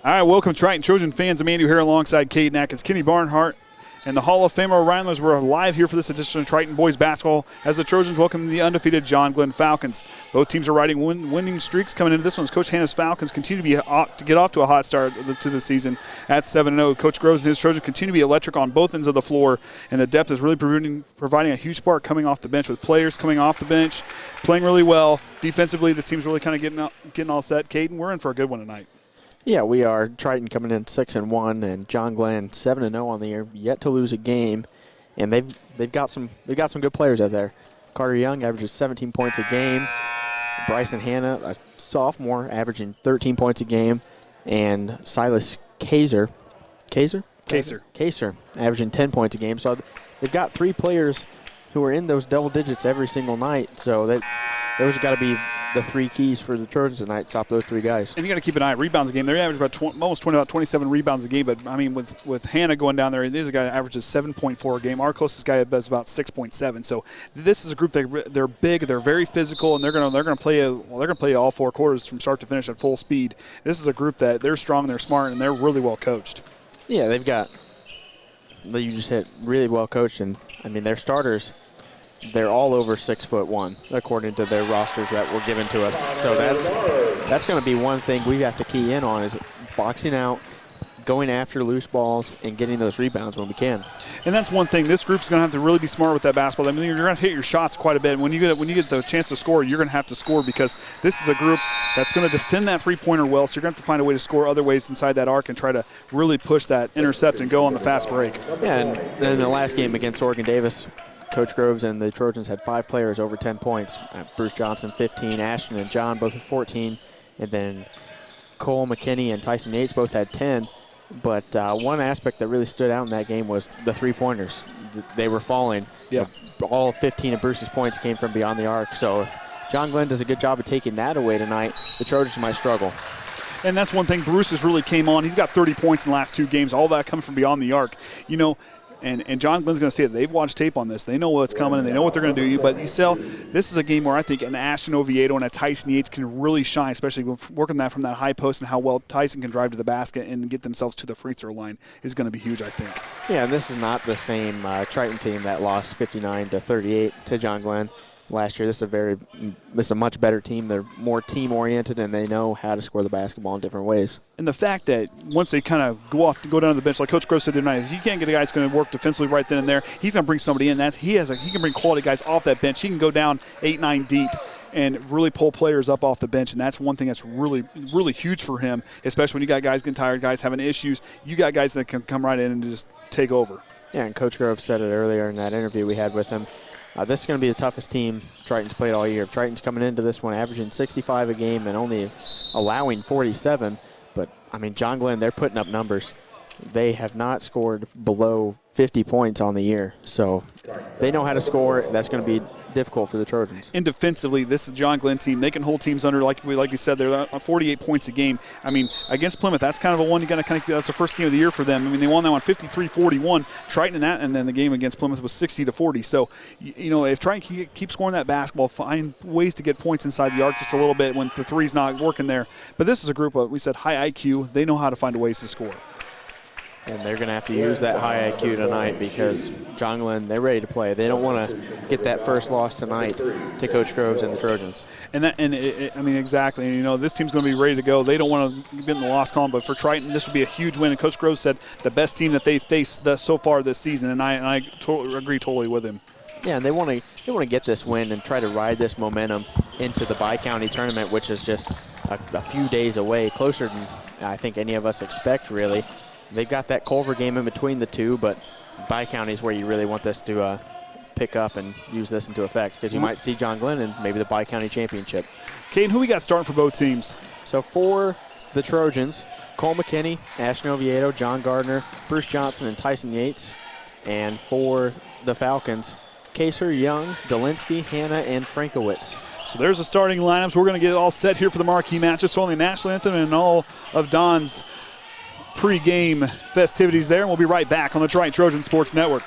All right, welcome Triton Trojan fans. I'm Andy here alongside Kaden, Atkins, Kenny Barnhart, and the Hall of Famer Orion. We're live here for this edition of Triton Boys Basketball as the Trojans welcome the undefeated John Glenn Falcons. Both teams are riding winning streaks coming into this one as Coach Hanna's Falcons continue to get off to a hot start to the season at 7-0. Coach Groves and his Trojans continue to be electric on both ends of the floor, and the depth is really providing a huge spark coming off the bench with players coming off the bench, playing really well. Defensively, this team's really kind of getting all set. Caden, we're in for a good one tonight. Yeah, we are. Triton coming in 6-1, and John Glenn 7-0 on the year, yet to lose a game, and they've got some good players out there. Carter Young averages 17 points a game. Bryson Hanna, a sophomore, averaging 13 points a game, and Silas Kaser, averaging 10 points a game. So they've got three players who are in those double digits every single night. So those have got to be the three keys for the Trojans tonight. Stop those three guys. And you got to keep an eye on rebounds a game. They average about 27 rebounds a game. But I mean, with Hanna going down there, there's a guy that averages 7.4 a game. Our closest guy is about 6.7. So this is a group they're big, they're very physical, and they're gonna play all four quarters from start to finish at full speed. This is a group that they're strong, they're smart, and they're really well coached. Yeah, you just hit really well coached, and I mean their starters. They're all over 6'1", according to their rosters that were given to us. So that's going to be one thing we have to key in on is boxing out, going after loose balls, and getting those rebounds when we can. And that's one thing. This group's going to have to really be smart with that basketball. I mean, you're going to hit your shots quite a bit. When you get the chance to score, you're going to have to score because this is a group that's going to defend that three-pointer well. So you're going to have to find a way to score other ways inside that arc and try to really push that intercept and go on the fast break. Yeah, and then in the last game against Oregon Davis, Coach Groves and the Trojans had 5 players over 10 points. Bruce Johnson, 15. Ashton and John both with 14. And then Cole, McKinney, and Tyson Yates both had 10. But one aspect that really stood out in that game was the three-pointers. They were falling. Yeah. All 15 of Bruce's points came from beyond the arc. So if John Glenn does a good job of taking that away tonight, the Trojans might struggle. And that's one thing Bruce has really came on. He's got 30 points in the last 2 games. All that coming from beyond the arc. You know, And John Glenn's going to say it. They've watched tape on this. They know what's coming, and they know what they're going to do. But this is a game where I think an Ashton Oviedo and a Tyson Yates can really shine, especially working that from that high post and how well Tyson can drive to the basket and get themselves to the free throw line is going to be huge, I think. Yeah, and this is not the same Triton team that lost 59-38 to John Glenn last year. This is a much better team. They're more team-oriented, and they know how to score the basketball in different ways. And the fact that once they kind of go down to the bench, like Coach Groves said tonight, you can't get a guy that's going to work defensively right then and there. He's going to bring somebody in. He can bring quality guys off that bench. He can go down 8-9 deep and really pull players up off the bench, and that's one thing that's really, really huge for him, especially when you got guys getting tired, guys having issues. You got guys that can come right in and just take over. Yeah, and Coach Groves said it earlier in that interview we had with him. This is going to be the toughest team Triton's played all year. Triton's coming into this one averaging 65 a game and only allowing 47. But, I mean, John Glenn, they're putting up numbers. They have not scored below 50 points on the year. So they know how to score. That's going to be difficult for the Trojans. And defensively, this is a John Glenn team. They can hold teams under, like you said, they're 48 points a game. I mean, against Plymouth, that's kind of a one you got to kind of. That's the first game of the year for them. I mean, they won that one 53-41. Triton in that, and then the game against Plymouth was 60-40. So, you know, if Triton can keep scoring that basketball, find ways to get points inside the arc just a little bit when the three's not working there. But this is a group of, we said, high IQ. They know how to find ways to score. And they're going to have to use that high IQ tonight because John Glenn, they're ready to play. They don't want to get that first loss tonight to Coach Groves and the Trojans. I mean, exactly. And, you know, this team's going to be ready to go. They don't want to get in the loss column, but for Triton, this would be a huge win. And Coach Groves said the best team that they've faced so far this season, and I agree totally with him. Yeah, and they want to get this win and try to ride this momentum into the Bi-County tournament, which is just a few days away, closer than I think any of us expect, really. They've got that Culver game in between the two, but Bi-County is where you really want this to pick up and use this into effect because you might see John Glenn in maybe the Bi-County championship. Caden, who we got starting for both teams? So for the Trojans, Cole McKinney, Ashton Oviedo, John Gardner, Bruce Johnson, and Tyson Yates. And for the Falcons, Kaser, Young, Dolinsky, Hanna, and Frankowitz. So there's the starting lineups. We're going to get it all set here for the marquee matches. So only national anthem and all of Don's pre-game festivities there, and we'll be right back on the Triton Trojan Sports Network.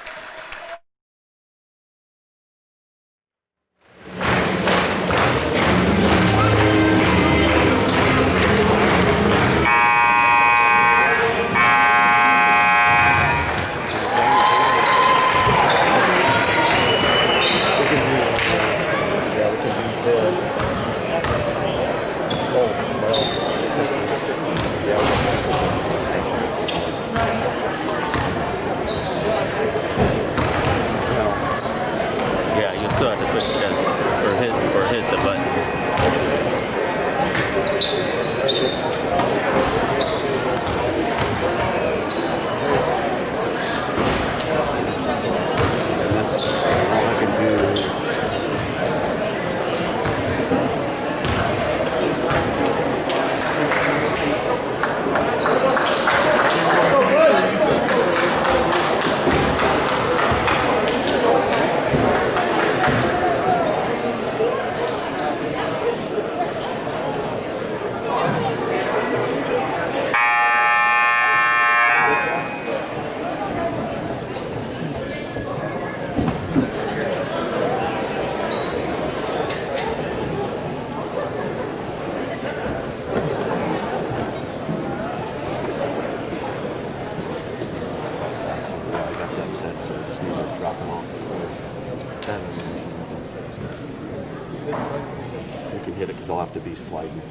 they'll have to be sliding.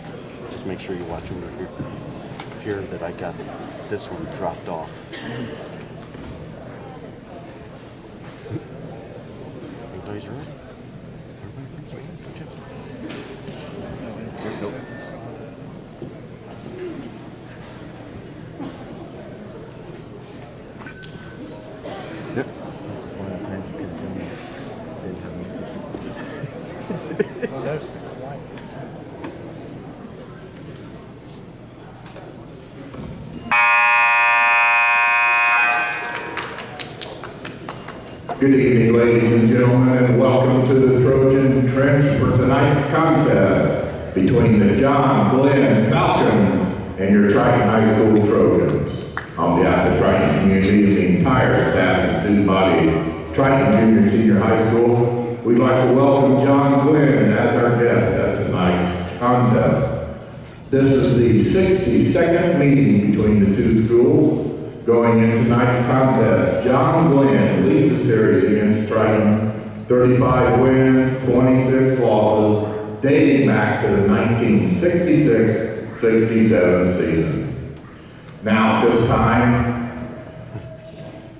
Just make sure you watch them here that I got this one dropped off. Everybody's ready? Nope. Yep. This is one of the times you could have done that. Didn't have music. Oh, that was quiet. Good evening, ladies and gentlemen, and welcome to the Trojan Trench for tonight's contest between the John Glenn Falcons and your Triton High School Trojans. On behalf of the Triton community and the entire staff and student body of Triton Junior Senior High School, we'd like to welcome John Glenn as our guest at tonight's contest. This is the 62nd meeting between the two schools. Going into tonight's contest, John Glenn leads the series against Triton, 35 wins, 26 losses, dating back to the 1966-67 season. Now at this time,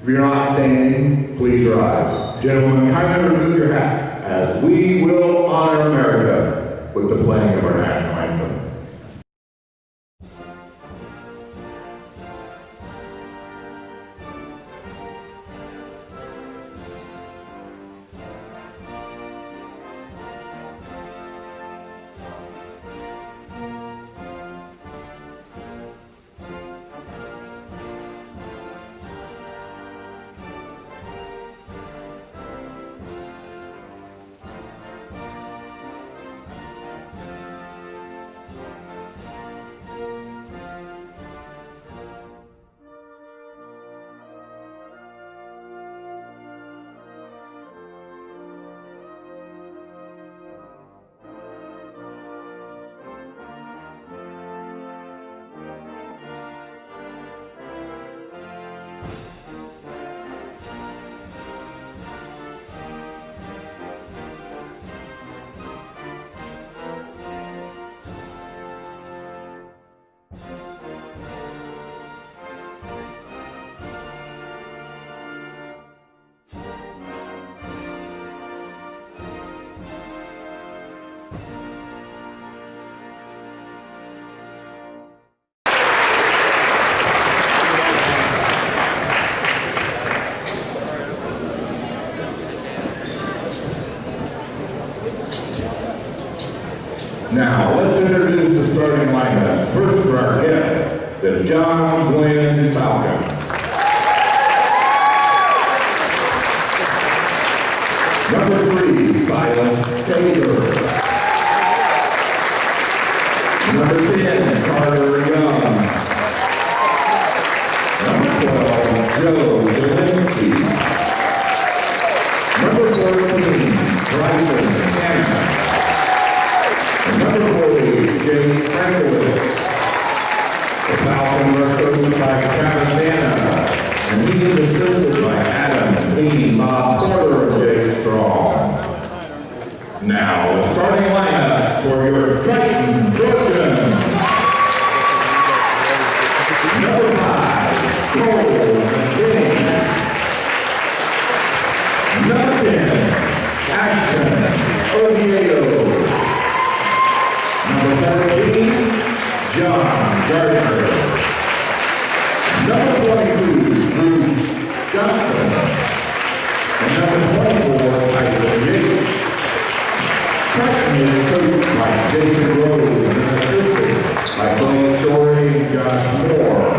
if you're not standing, please rise. Gentlemen, kindly remove your hats as we will honor America with the playing of our national anthem. Now, let's introduce the starting lineups. First for our guest, the John Glenn Falcons. Number 3, Silas Taylor. Number 10, Carter Young. Number 12, Joe Zielinski. Number 14, Tyson Yates. Number 40, Jake Frankowitz. The Falcons are coached by Travis Hanna, and he is assisted by Adam Dean, Bob Porter, and Jake Strong. Now, the starting lineup for your Triton Trojans. Number 5, Cole McKinney. Number 10, Ashton Oviedo. Number 14, John Gardner. Number 22, Bruce Johnson. And number 24, Tyson Yates. Triton is coached by Jason Rose and assisted by Blaine Shorey and Josh Moore.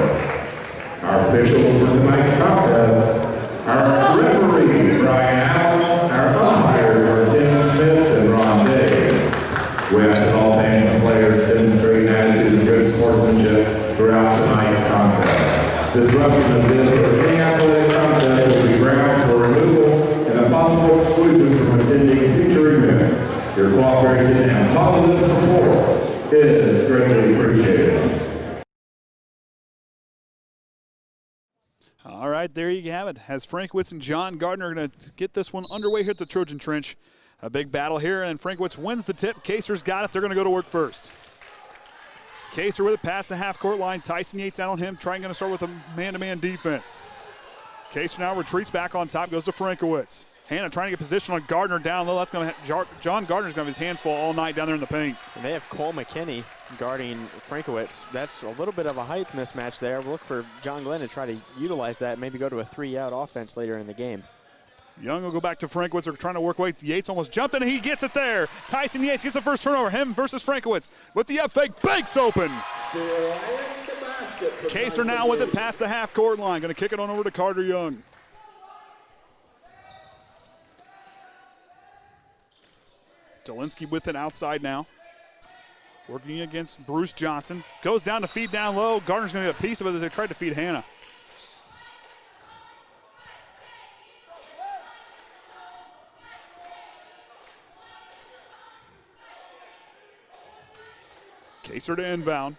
Our officials for tonight's contest, our referee, Brian Allen, our umpires are Tim Smith and Ron Day. We ask that all fans and players demonstrate an attitude of good sportsmanship throughout tonight's contest. Disruption of this or any athletic contest will be grounds for removal and a possible exclusion from attending future events. Your cooperation and positive support is greatly appreciated. All right, there you have it. As Frankowitz and John Gardner are going to get this one underway here at the Trojan Trench. A big battle here, and Frankiewicz wins the tip. Kaser's got it. They're going to go to work first. Kaser with it past the half-court line. Tyson Yates out on him, going to start with a man-to-man defense. Kaser now retreats back on top, goes to Frankiewicz. Hannah trying to get position on Gardner down low. That's going to John Gardner's going to have his hands full all night down there in the paint. And they have Cole McKinney guarding Frankiewicz. That's a little bit of a height mismatch there. We'll look for John Glenn to try to utilize that, maybe go to a 3-out offense later in the game. Young will go back to Frankiewicz. They're trying to work away. Yates almost jumped in, and he gets it there. Tyson Yates gets the first turnover. Him versus Frankiewicz with the F-fake. Banks open. Kaser now with it past the half-court line. Going to kick it on over to Carter Young. Dolinsky with it outside now. Working against Bruce Johnson. Goes down to feed down low. Gardner's going to get a piece of it as they tried to feed Hannah. Kaser to inbound.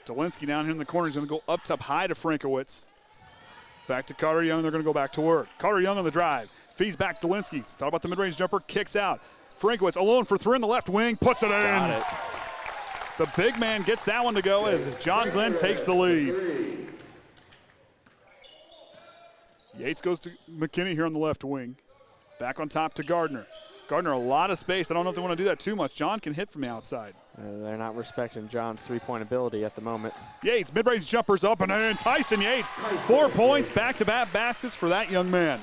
Dolinsky down here in the corner. He's going to go up top high to Frankiewicz. Back to Carter Young. They're going to go back to work. Carter Young on the drive. Feeds back Dolinsky. Thought about the mid-range jumper. Kicks out. Frankiewicz alone for three in the left wing. Puts it in. Got it. The big man gets that one to go as John Glenn takes the lead. Yates goes to McKinney here on the left wing. Back on top to Gardner. Gardner, a lot of space. I don't know if they want to do that too much. John can hit from the outside. They're not respecting John's three-point ability at the moment. Yates, mid-range jumpers up and in. Tyson Yates, 4 points, back-to-back baskets for that young man.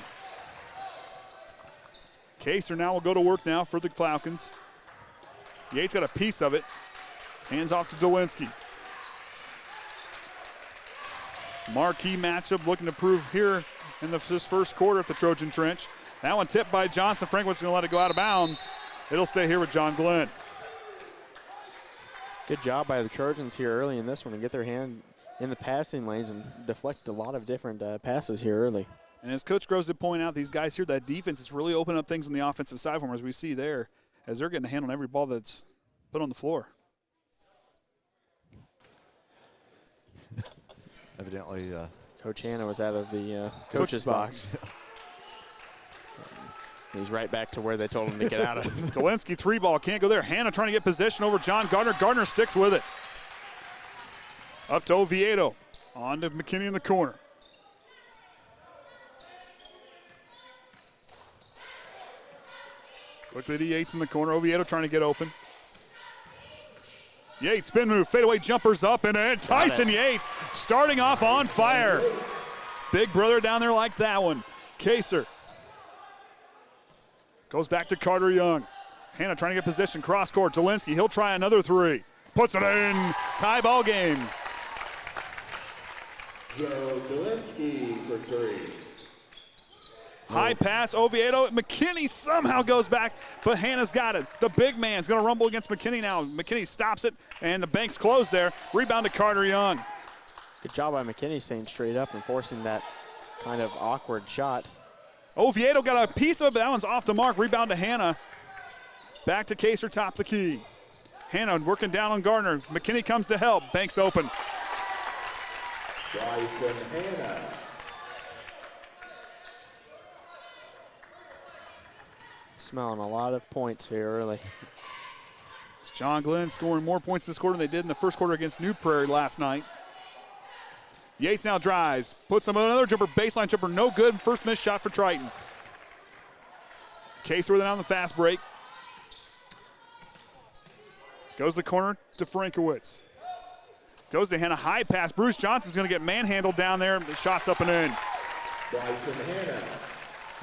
Kaser now will go to work now for the Falcons. Yates got a piece of it. Hands off to Dolinsky. Marquee matchup looking to prove here in this first quarter at the Trojan Trench. That one tipped by Johnson. Franklin's going to let it go out of bounds. It'll stay here with John Glenn. Good job by the Trojans here early in this one to get their hand in the passing lanes and deflect a lot of different passes here early. And as Coach Groves did point out, these guys here, that defense is really opening up things on the offensive side for them, as we see there, as they're getting a hand on every ball that's put on the floor. Evidently, Coach Hanna was out of the coach's box. He's right back to where they told him to get out of. Dolinsky, three ball, can't go there. Hannah trying to get possession over John Gardner. Gardner sticks with it. Up to Oviedo. On to McKinney in the corner. Quickly to Yates in the corner. Oviedo trying to get open. Yates, spin move, fadeaway jumpers up and in. Tyson Yates starting off on fire. Big brother down there like that one. Kaser goes back to Carter Young. Hannah trying to get position, cross court. Dolinsky, he'll try another three. Puts it in. Tie ball game. Joe Dolinsky for three. High pass, Oviedo. McKinney somehow goes back, but Hannah's got it. The big man's going to rumble against McKinney now. McKinney stops it, and the bank's closed there. Rebound to Carter Young. Good job by McKinney staying straight up and forcing that kind of awkward shot. Oviedo got a piece of it, but that one's off the mark. Rebound to Hannah. Back to Kaser, top the key. Hannah working down on Gardner. McKinney comes to help. Bank's open. Tyson Hannah. Smelling a lot of points here early. It's John Glenn scoring more points this quarter than they did in the first quarter against New Prairie last night. Yates now drives, puts him on another jumper, baseline jumper, no good. First missed shot for Triton. Kaser with it on the fast break. Goes the corner to Frankiewicz. Goes to Hannah, high pass. Bruce Johnson's going to get manhandled down there. The shot's up and in. Tyson Hannah.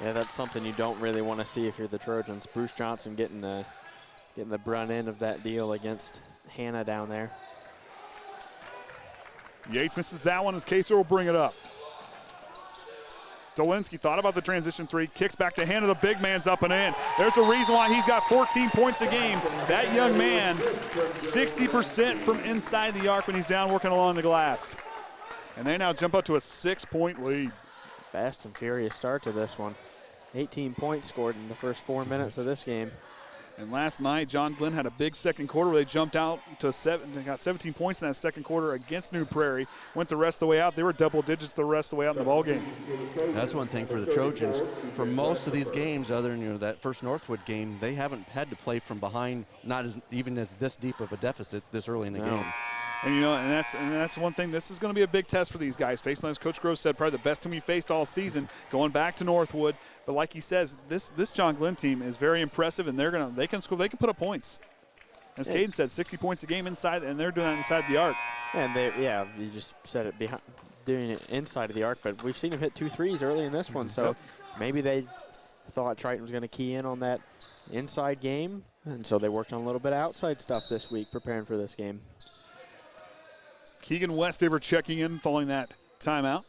Yeah, that's something you don't really want to see if you're the Trojans. Bruce Johnson getting the brunt end of that deal against Hannah down there. Yates misses that one as Kaser will bring it up. Dolinsky thought about the transition three, kicks back to Hannah, the big man's up and in. There's a reason why he's got 14 points a game. That young man, 60% from inside the arc when he's down working along the glass. And they now jump up to a 6-point lead. Fast and furious start to this one. 18 points scored in the first 4 minutes of this game. And last night, John Glenn had a big second quarter where they jumped out to 7. They got 17 points in that second quarter against New Prairie. Went the rest of the way out. They were double digits the rest of the way out in the ballgame. That's one thing for the Trojans. For most of these games, other than that first Northwood game, they haven't had to play from behind, not even as this deep of a deficit this early in the game. And and that's one thing. This is going to be a big test for these guys. Facing, as Coach Groves said, probably the best team we faced all season. Going back to Northwood, but like he says, this John Glenn team is very impressive, and they can score. They can put up points. As Kaden said, 60 points a game inside, and they're doing that inside the arc. And you just said it doing it inside of the arc, but we've seen him hit 2 threes early in this one, so maybe they thought Triton was going to key in on that inside game, and so they worked on a little bit of outside stuff this week, preparing for this game. Keegan Westafer checking in following that timeout.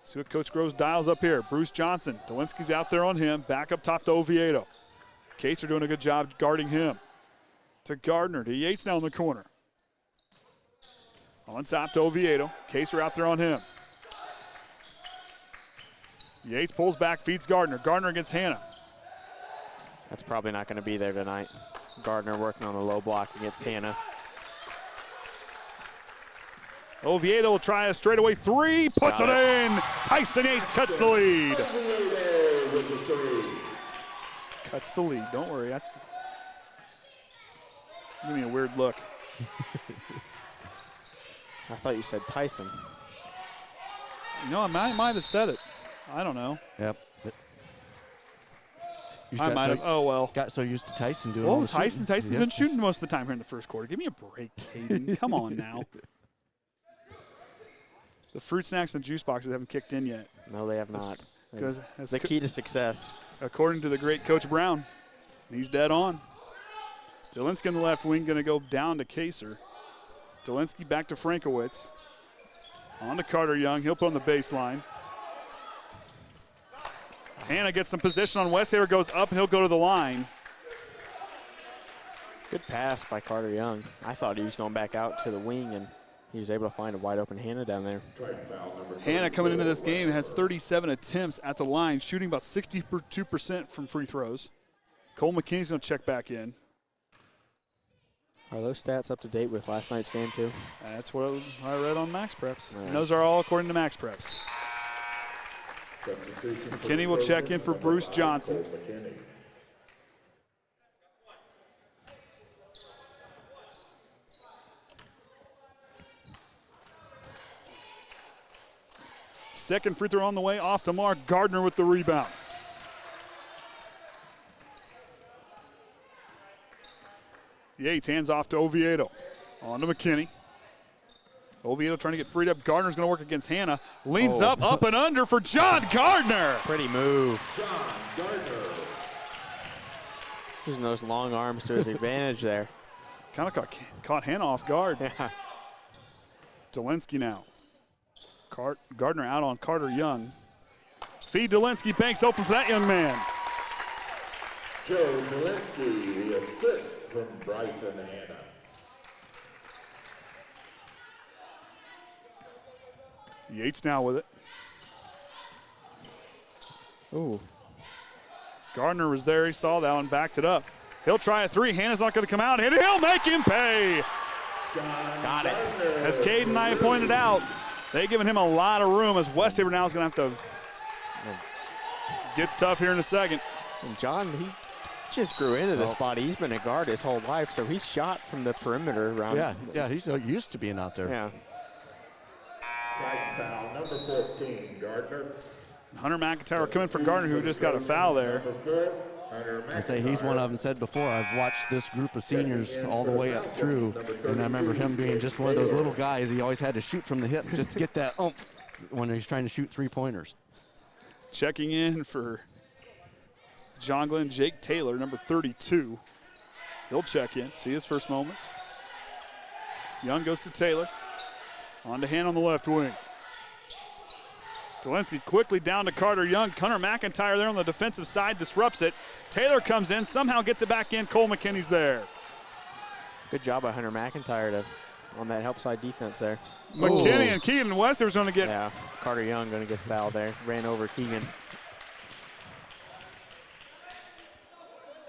See what Coach Groves dials up here. Bruce Johnson. Dolinsky's out there on him. Back up top to Oviedo. Kaser doing a good job guarding him. To Gardner. To Yates now in the corner. On top to Oviedo. Kaser out there on him. Yates pulls back, feeds Gardner. Gardner against Hannah. That's probably not going to be there tonight. Gardner working on the low block against Hannah. Oviedo will try a straightaway 3, puts it in. Tyson Yates cuts the lead. Cuts the lead, don't worry. That's give me a weird look. I thought you said Tyson. No, I might have said it. I don't know. Yep. I might have. Oh, well. Got so used to Tyson doing all the Tyson's been shooting most of the time here in the first quarter. Give me a break, Kaden. Come on now. The fruit snacks and juice boxes haven't kicked in yet. No, they have not. Because that's the key to success. According to the great Coach Brown, he's dead on. Dolinsky on the left wing going to go down to Kaser. Dolinsky back to Frankowitz. On to Carter Young. He'll put on the baseline. Hannah gets some position on Westafer, goes up, and he'll go to the line. Good pass by Carter Young. I thought he was going back out to the wing, and he was able to find a wide open Hannah down there. Hannah coming into this game has 37 attempts at the line, shooting about 62% from free throws. Cole McKinney's going to check back in. Are those stats up to date with last night's game too? That's what I read on Max Preps. And those are all according to Max Preps. McKinney will check in for Bruce Johnson. Second free throw on the way, off the mark. Gardner with the rebound. Yates hands off to Oviedo. On to McKinney. Oviedo trying to get freed up. Gardner's going to work against Hannah. Leans up and under for John Gardner. Pretty move. John Gardner. Using those long arms to his advantage there. Kind of caught Hannah off guard. Yeah. Dolinsky now. Gardner out on Carter Young. Feed Dolinsky. Banks open for that young man. Joe Dolinsky, the assist from Bryson Hannah. Yates now with it. Ooh. Gardner was there. He saw that one, backed it up. He'll try a 3. Hannah's not going to come out, and he'll make him pay. Got it. As Kaden and I pointed out, they've given him a lot of room, as Westafer now is going to have to get tough here in a second. And John, he just grew into this body. He's been a guard his whole life, so he's shot from the perimeter around. Yeah, he's so used to being out there. Yeah. Triton foul, number 14, Gardner. Hunter McIntyre coming for Gardner, who just got a foul there. I say he's one of them. Said before, I've watched this group of seniors all the way up through, and I remember him being just one of those little guys. He always had to shoot from the hip just to get that oomph when he's trying to shoot three-pointers. Checking in for John Glenn, Jake Taylor, number 32. He'll check in, see his first moments. Young goes to Taylor. On to Hannah on the left wing. Dolinsky quickly down to Carter Young. Hunter McIntyre there on the defensive side disrupts it. Taylor comes in, somehow gets it back in. Cole McKinney's there. Good job by Hunter McIntyre on that help side defense there. McKinney and Keegan Westafer's going to get. Yeah, Carter Young going to get fouled there. Ran over Keegan.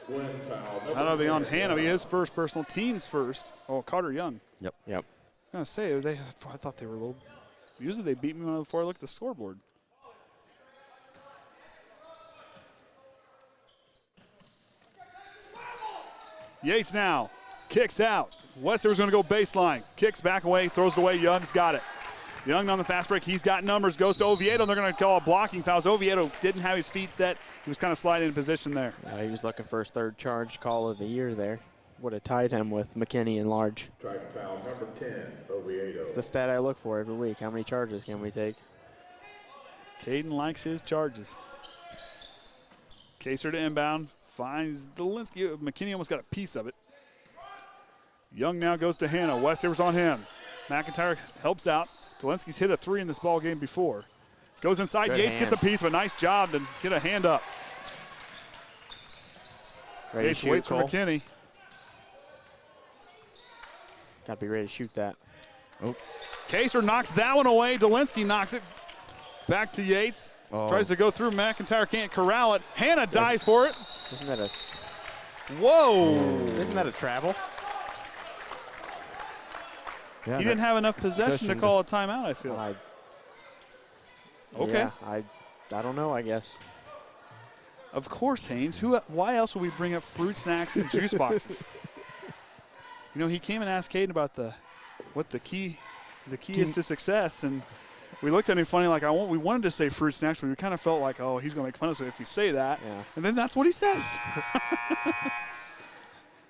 Glenn foul. That'll be on Hannah. Be his first personal, team's first. Oh, Carter Young. Yep. I was gonna say I thought they were a little. Usually they beat me before I look at the scoreboard. Yates now kicks out. Westafer's going to go baseline. Kicks back away, throws it away. Young's got it. Young on the fast break. He's got numbers. Goes to Oviedo. And they're going to call a blocking foul. Oviedo didn't have his feet set. He was kind of sliding in position there. He was looking for his third charge call of the year there. Would have tied him with McKinney and large. Triton foul number 10, Oviedo. It's the stat I look for every week. How many charges can we take? Kaden likes his charges. Kaser to inbound. Finds Delinsky. McKinney almost got a piece of it. Young now goes to Hannah. Westafer's on him. McIntyre helps out. Delinsky's hit a three in this ball game before. Goes inside. Good Yates hands. gets a piece, but nice job to get a hand up. Ready Yates to shoot, waits for Cole. McKinney. Got to be ready to shoot that. Oh. Kaser knocks that one away. Delinsky knocks it back to Yates. Oh. Tries to go through. McIntyre can't corral it. Hannah dives for it. Isn't that a Whoa. Isn't that a travel? Yeah, He didn't have enough possession to call a timeout, I feel. Okay. Yeah, I don't know, I guess. Of course, Haynes. Why else would we bring up fruit snacks and juice boxes? You know, he came and asked Kaden about what the key is to success, and we looked at him funny, like we wanted to say fruit snacks, but we kind of felt like, oh, he's going to make fun of us if we say that. Yeah. And then that's what he says.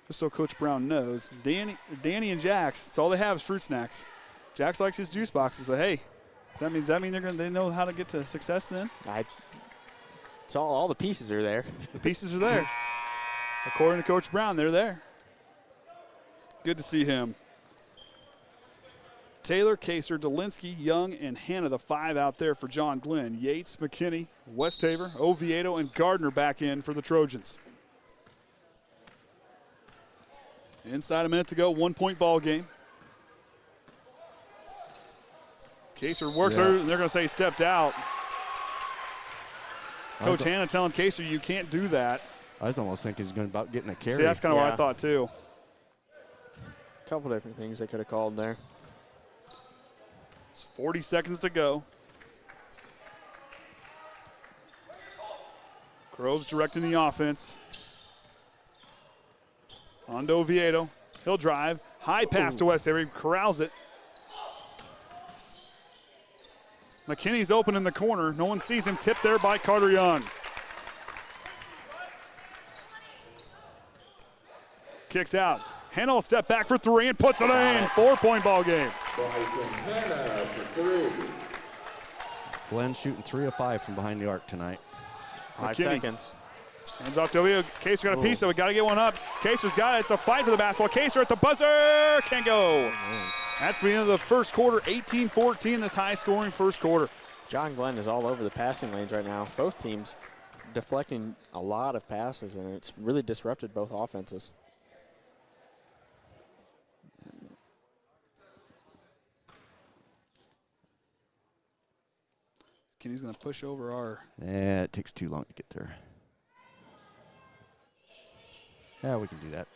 Just so Coach Brown knows, Danny and Jax, it's all they have is fruit snacks. Jax likes his juice boxes. So hey, does that mean they know how to get to success then? It's all the pieces are there. The pieces are there. According to Coach Brown, they're there. Good to see him. Taylor, Kaser, Delinsky, Young, and Hannah, the five out there for John Glenn. Yates, McKinney, Westafer, Oviedo, and Gardner back in for the Trojans. Inside a minute to go, 1 point ball game. Kaser works her, and they're going to say he stepped out. Coach Hannah telling Kaser, you can't do that. I was almost thinking he's going about getting a carry. See, that's kind of what I thought too. A couple different things they could have called there. It's 40 seconds to go. Groves directing the offense. On to Oviedo. He'll drive. High pass to Westafer. He corrals it. McKinney's open in the corner. No one sees him. Tipped there by Carter Young. Kicks out. Hannah will step back for three and puts it in. 4 point ball game. Tyson Hannah for three. Glenn shooting 3 of 5 from behind the arc tonight. 5 McKinney. seconds. Hands off to Oviedo. Kaser got a piece of it. Got to get one up. Kaser's got it. It's a fight for the basketball. Kaser at the buzzer. Can't go. That's the end of the first quarter. 18-14, this high-scoring first quarter. John Glenn is all over the passing lanes right now. Both teams deflecting a lot of passes, and it's really disrupted both offenses. Kenny's going to push over our. Yeah, it takes too long to get there. Yeah, we can do that.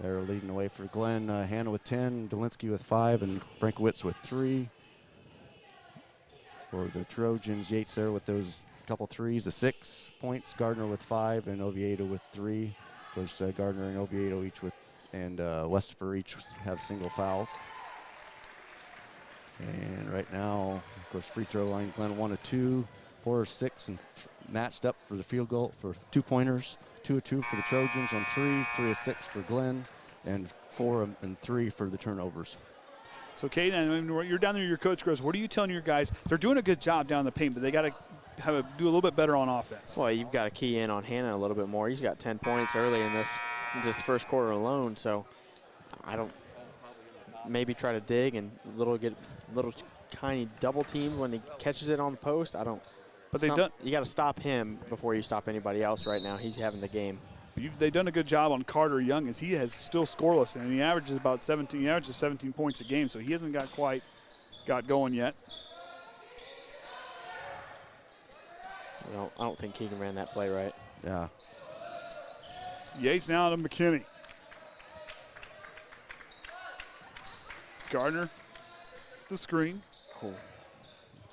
They're leading the way for Glenn. Hannah with 10, Delinsky with 5, and Brankowitz with 3. For the Trojans, Yates there with those couple threes, the 6 points. Gardner with 5, and Oviedo with 3. Of course, Gardner and Oviedo each with, and Westafer each have single fouls. And right now, of course, free throw line, Glenn 1 of 2, 4 of 6, and matched up for the field goal for 2-pointers. 2 of 2 for the Trojans on threes, 3 of 6 for Glenn, and 4 and 3 for the turnovers. So, Kaden, you're down there, your coach goes, what are you telling your guys? They're doing a good job down in the paint, but they got to do a little bit better on offense. Well, you've got to key in on Hannah a little bit more. He's got 10 points early in this first quarter alone, so I don't maybe try to dig and get little tiny double team when he catches it on the post. I don't. But you got to stop him before you stop anybody else right now. He's having the game. They've done a good job on Carter Young, as he has still scoreless, and he averages about 17. He averages 17 points a game, so he hasn't quite got going yet. I don't think Keegan ran that play right. Yeah. Yates now to McKinney. Gardner, the screen. Cool.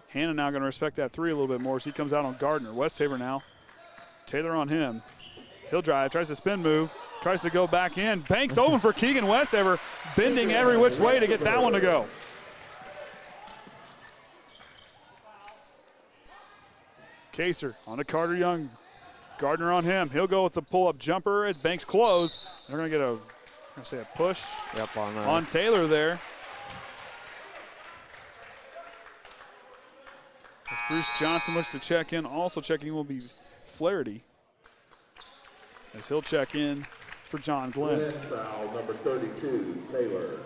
Hannah now going to respect that three a little bit more, so he comes out on Gardner. Westafer now. Taylor on him. He'll drive, tries to spin move, tries to go back in. Banks open for Keegan Westafer, bending every which way to get that one to go. Kaser on to Carter Young. Gardner on him. He'll go with the pull-up jumper as Banks close. They're going to get a push on Taylor there. As Bruce Johnson looks to check in, also checking will be Flaherty. As he'll check in for John Glenn. Foul number 32, Taylor.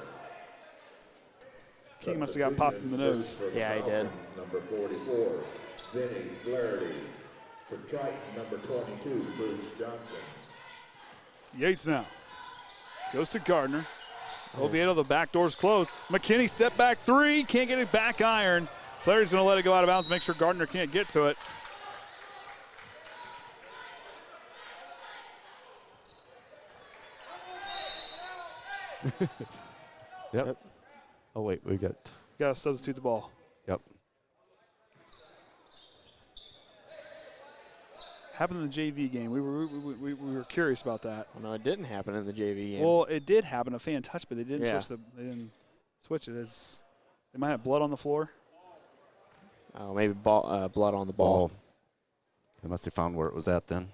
King must have got popped in the nose. Yeah, he did. Number 44, Vinny Flaherty. For Triton, number 22, Bruce Johnson. Yates now. Goes to Gardner. Oviedo, the back door's closed. McKinney step back three, can't get it back iron. Flaherty's gonna let it go out of bounds, make sure Gardner can't get to it. Yep. Oh, wait, we got. Gotta substitute the ball. Yep. Happened in the JV game. We were curious about that. Well, no, it didn't happen in the JV game. Well, it did happen. A fan touched, but they didn't switch it. They might have blood on the floor. Oh, maybe blood on the ball. They must have found where it was at then.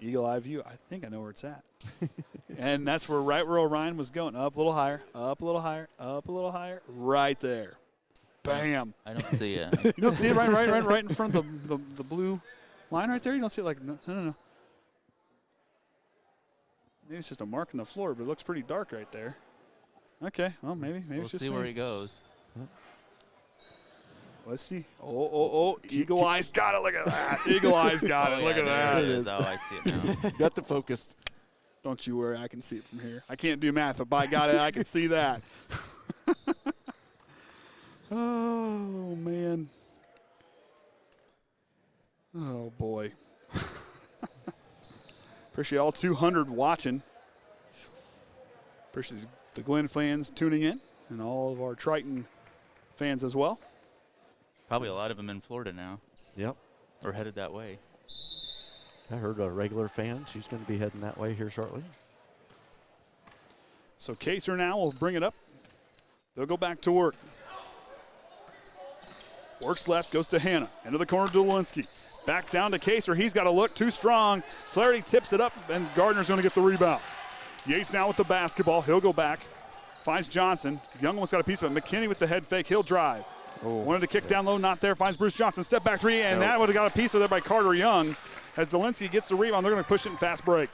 Eagle eye view. I think I know where it's at. And that's where Orion was going. Up a little higher, up a little higher, up a little higher. Right there. Bam. I don't see it. You don't see it right in front of the blue line right there? You don't see it like, no. Maybe it's just a mark in the floor, but it looks pretty dark right there. Okay, well, maybe We'll it's just see where he goes. Let's see. Oh, Eagle Eye's got it. Look at that. Eagle Eye's got it. Look at that. It is. Oh, I see it now. Got the focus. Don't you worry. I can see it from here. I can't do math, but by God, I can see that. Oh, man. Oh, boy. Appreciate all 200 watching. Appreciate the Glenn fans tuning in and all of our Triton fans as well. Probably a lot of them in Florida now. Yep. Or headed that way. I heard a regular fan. She's going to be heading that way here shortly. So Kaser now will bring it up. They'll go back to work. Works left, goes to Hannah. Into the corner to Dolinsky. Back down to Kaser. He's got to look too strong. Flaherty tips it up, and Gardner's going to get the rebound. Yates now with the basketball. He'll go back. Finds Johnson. Young almost got a piece of it. McKinney with the head fake. He'll drive. Wanted to kick down low, not there. Finds Bruce Johnson. Step back three, and that would have got a piece of there by Carter Young. As Dolinsky gets the rebound, they're going to push it in fast break.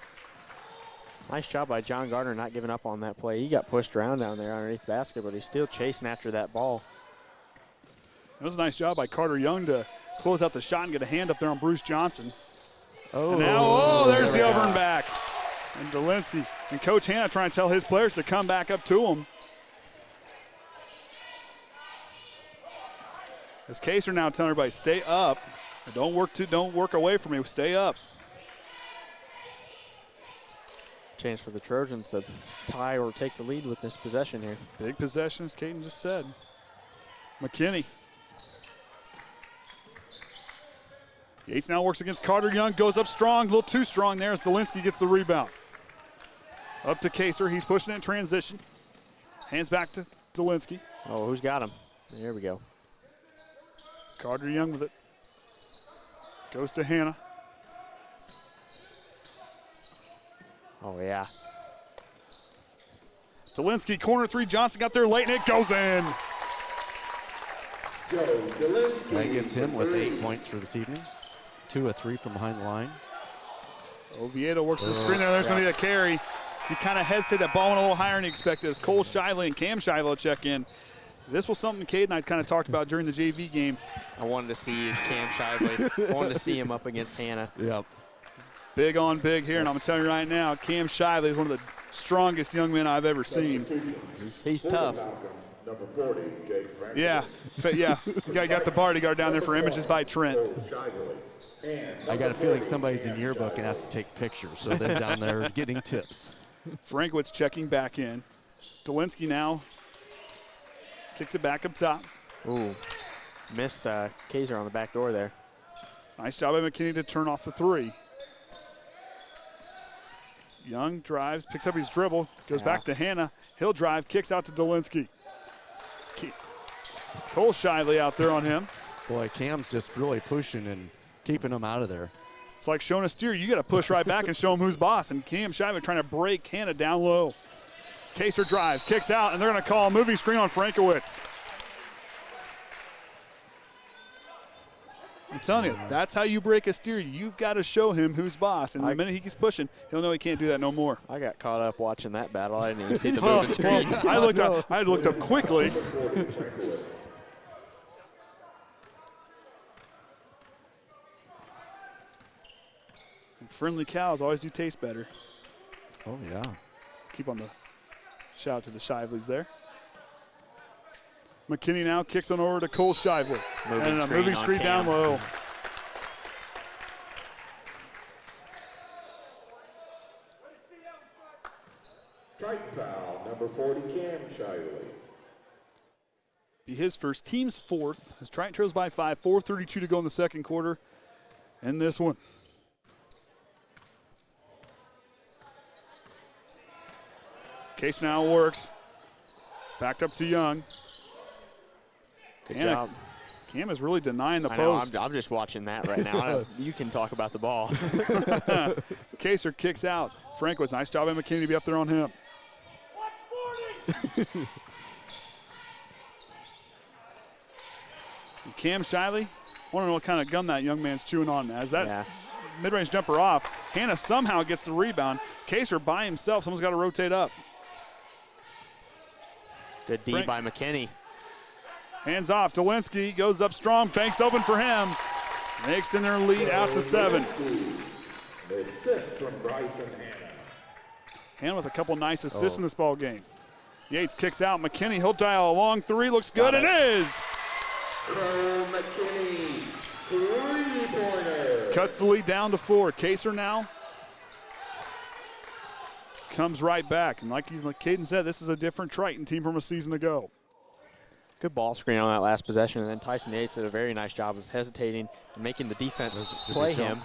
Nice job by John Gardner not giving up on that play. He got pushed around down there underneath the basket, but he's still chasing after that ball. It was a nice job by Carter Young to close out the shot and get a hand up there on Bruce Johnson. Oh, and now, there's the over and back. And Dolinsky and Coach Hannah trying to tell his players to come back up to him. As Kaser now telling everybody, stay up. Don't work away from me. Stay up. Chance for the Trojans to tie or take the lead with this possession here. Big possession, as Kaden just said. McKinney. Yates now works against Carter Young, goes up strong, a little too strong there as Dolinsky gets the rebound. Up to Kaser, he's pushing it in transition. Hands back to Dolinsky. Oh, who's got him? There we go. Carter Young with it. Goes to Hannah. Oh, yeah. Dolinsky, corner three. Johnson got there late, and it goes in. That gets him with 8 points for this evening. 2 of 3 from behind the line. Oviedo works the screen there. There's going to be a carry. He kind of hesitated. That ball went a little higher than he expected. As Cole Shively and Cam Shively check in. This was something Cade and I kind of talked about during the JV game. I wanted to see Cam Shively. I wanted to see him up against Hannah. Yep. Big on big here, and I'm going to tell you right now, Cam Shively is one of the strongest young men I've ever seen. He's tough. Number 40, Jake Yeah, yeah. You got the bodyguard down there for images by Trent. I got a feeling somebody's in yearbook and has to take pictures, so they're down there getting tips. Frankwitz checking back in. Dolinsky now kicks it back up top. Ooh, missed Kaiser on the back door there. Nice job by McKinney to turn off the three. Young drives, picks up his dribble, goes back to Hannah. He'll drive, kicks out to Dolinsky. Cole Shively out there on him. Boy, Cam's just really pushing and keeping him out of there. It's like showing a steer. You got to push right back and show him who's boss. And Cam Shively trying to break Hannah down low. Kaser drives, kicks out, and they're going to call a moving screen on Frankowitz. I'm telling you, that's how you break a steer. You've got to show him who's boss. And the minute he keeps pushing, he'll know he can't do that no more. I got caught up watching that battle. I didn't even see the moving screen. I looked up quickly. And friendly cows always do taste better. Oh, yeah. Keep on the shout out to the Shiveleys there. McKinney now kicks on over to Cole Shively. And a moving screen down low. Triton foul, number 40, Cam Shively. Be his first, team's fourth, as Triton trails by 5, 4:32 to go in the second quarter. And this one. Case now works. Backed up to Young. Good job. Cam is really denying the I know, post. I'm just watching that right now. You can talk about the ball. Kaser kicks out. Frankwitz, nice job by McKinney to be up there on him. Cam Shively, I want to know what kind of gum that young man's chewing on. As that mid-range jumper off, Hannah somehow gets the rebound. Kaser by himself, someone's got to rotate up. Good D by McKinney. Hands off, Dolinsky goes up strong, banks open for him. They extend their lead out to 7. The assist from Bryson Hannah. Hannah with a couple nice assists in this ball game. Yates kicks out, McKinney, he'll dial a long three, looks good, it is! McKinney, three-pointer. Cuts the lead down to 4. Kaser now comes right back. And like Kaden said, this is a different Triton team from a season ago. Good ball screen on that last possession, and then Tyson Yates did a very nice job of hesitating and making the defense play him.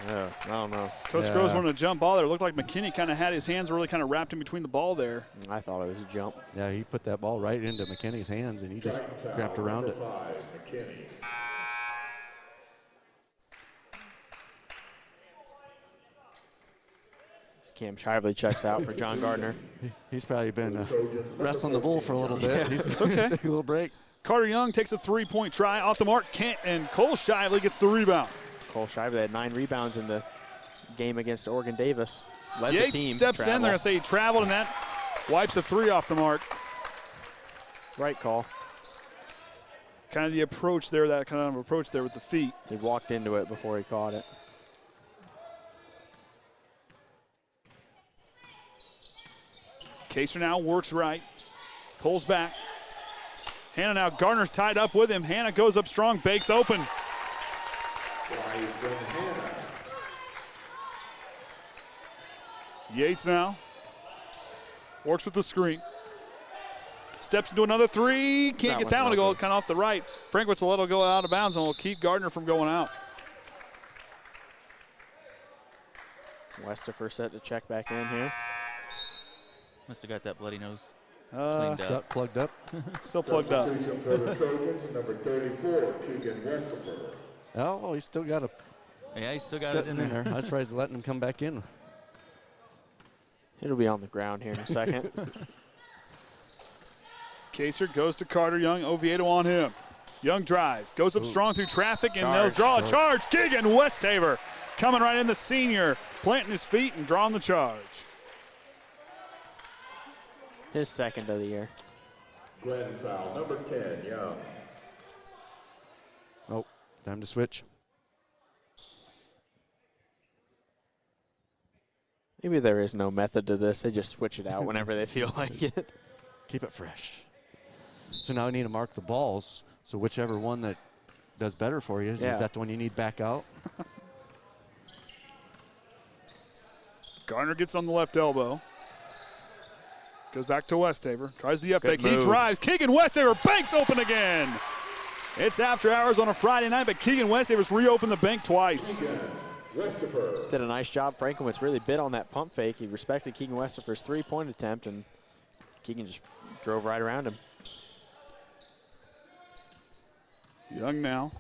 I don't know. Coach Groves wanted to jump ball there. It looked like McKinney kind of had his hands really kind of wrapped in between the ball there. I thought it was a jump. Yeah, he put that ball right into McKinney's hands, and he just wrapped around it. 5, McKinney. Cam Shively checks out for John Gardner. He's probably been wrestling the bull for a little bit. It's okay. Take a little break. Carter Young takes a three-point try off the mark, and Cole Shively gets the rebound. Cole Shively had 9 rebounds in the game against Oregon Davis. Led Yates the team. steps in. They're going to say he traveled, and that wipes a 3 off the mark. Right call. Kind of the approach there, that kind of approach there with the feet. He walked into it before he caught it. Kaser now works right, pulls back. Hannah now, Gardner's tied up with him. Hannah goes up strong, bakes open. Bryson Hannah. Yates now works with the screen. Steps into another 3. Can't get that one to go kind of off the right. Frankwitz will let it go out of bounds and will keep Gardner from going out. Westafer set to check back in here. Must have got that bloody nose cleaned up. Plugged up. Still plugged up. Substitution for the Trojans, number 34, Keegan Westafer. Oh, he's still got a Yeah, he still got it in there. I was surprised letting him come back in. It'll be on the ground here in a second. Kaser goes to Carter Young. Oviedo on him. Young drives, goes up strong through traffic, and they'll draw a charge. Keegan Westafer coming right in, the senior, planting his feet and drawing the charge. His second of the year. Glenn foul, number 10, Young. Oh, time to switch. Maybe there is no method to this. They just switch it out whenever they feel like it. Keep it fresh. So now we need to mark the balls. So whichever one that does better for you, is that the one you need back out? Gardner gets on the left elbow. Goes back to Westafer. Tries the up fake. He drives. Keegan Westafer banks open again. It's after hours on a Friday night, but Keegan Westafer's reopened the bank twice. Did a nice job. Frankowitz really bit on that pump fake. He respected Keegan Westafer's three-point attempt, and Keegan just drove right around him. Young now.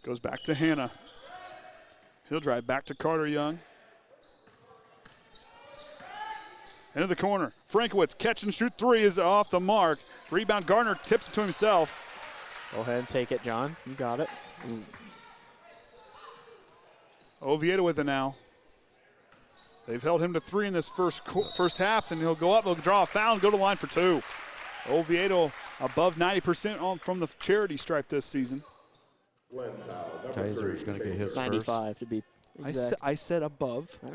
Goes back to Hannah. He'll drive back to Carter Young. Into the corner. Frankowitz, catch and shoot three is off the mark. Rebound, Gardner tips it to himself. Go ahead and take it, John. You got it. Oviedo with it now. They've held him to three in this first half, and he'll go up, he'll draw a foul and go to the line for two. Oviedo above 90% from the charity stripe this season. Kaiser's going to get his 95 to be exact. I said above. I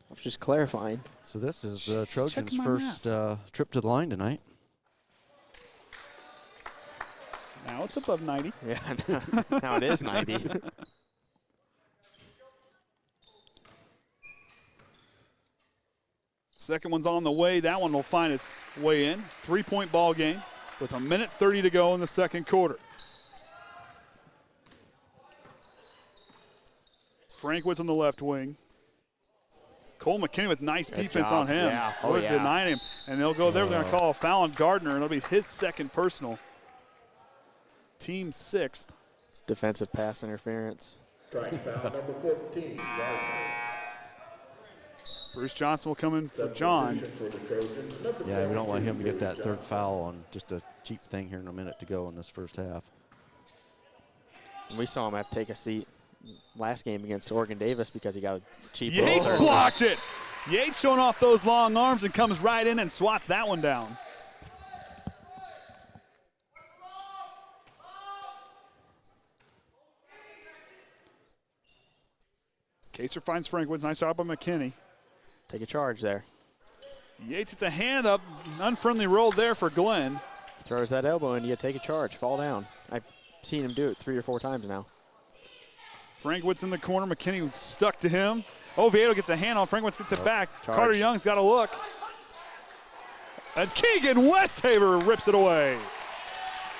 was just clarifying. So this is Trojans' first trip to the line tonight. Now it's above 90. Yeah, now it is 90. Second one's on the way. That one will find its way in. 3-point ball game with 1:30 to go in the second quarter. Frankowitz on the left wing. Cole McKinney with nice defense on him. Yeah. Denying him. And they'll go there. They're going to call a foul on Gardner, and it'll be his second personal. Team sixth. It's defensive pass interference. Foul number 14, Bruce Johnson will come in for John. Yeah, we don't want him to get that third foul on just a cheap thing here in a minute to go in this first half. We saw him have to take a seat last game against Oregon Davis because he got a cheap Yates blocked it. Yates showing off those long arms and comes right in and swats that one down. Kaser finds Frankowitz. Nice job by McKinney. Take a charge there. Yates, it's a hand up. Unfriendly roll there for Glenn. Throws that elbow and you take a charge, fall down. I've seen him do it 3 or 4 times now. Frankowitz in the corner. McKinney stuck to him. Oviedo gets a hand on. Frankowitz gets it back. Charge. Carter Young's got a look. And Keegan Westafer rips it away.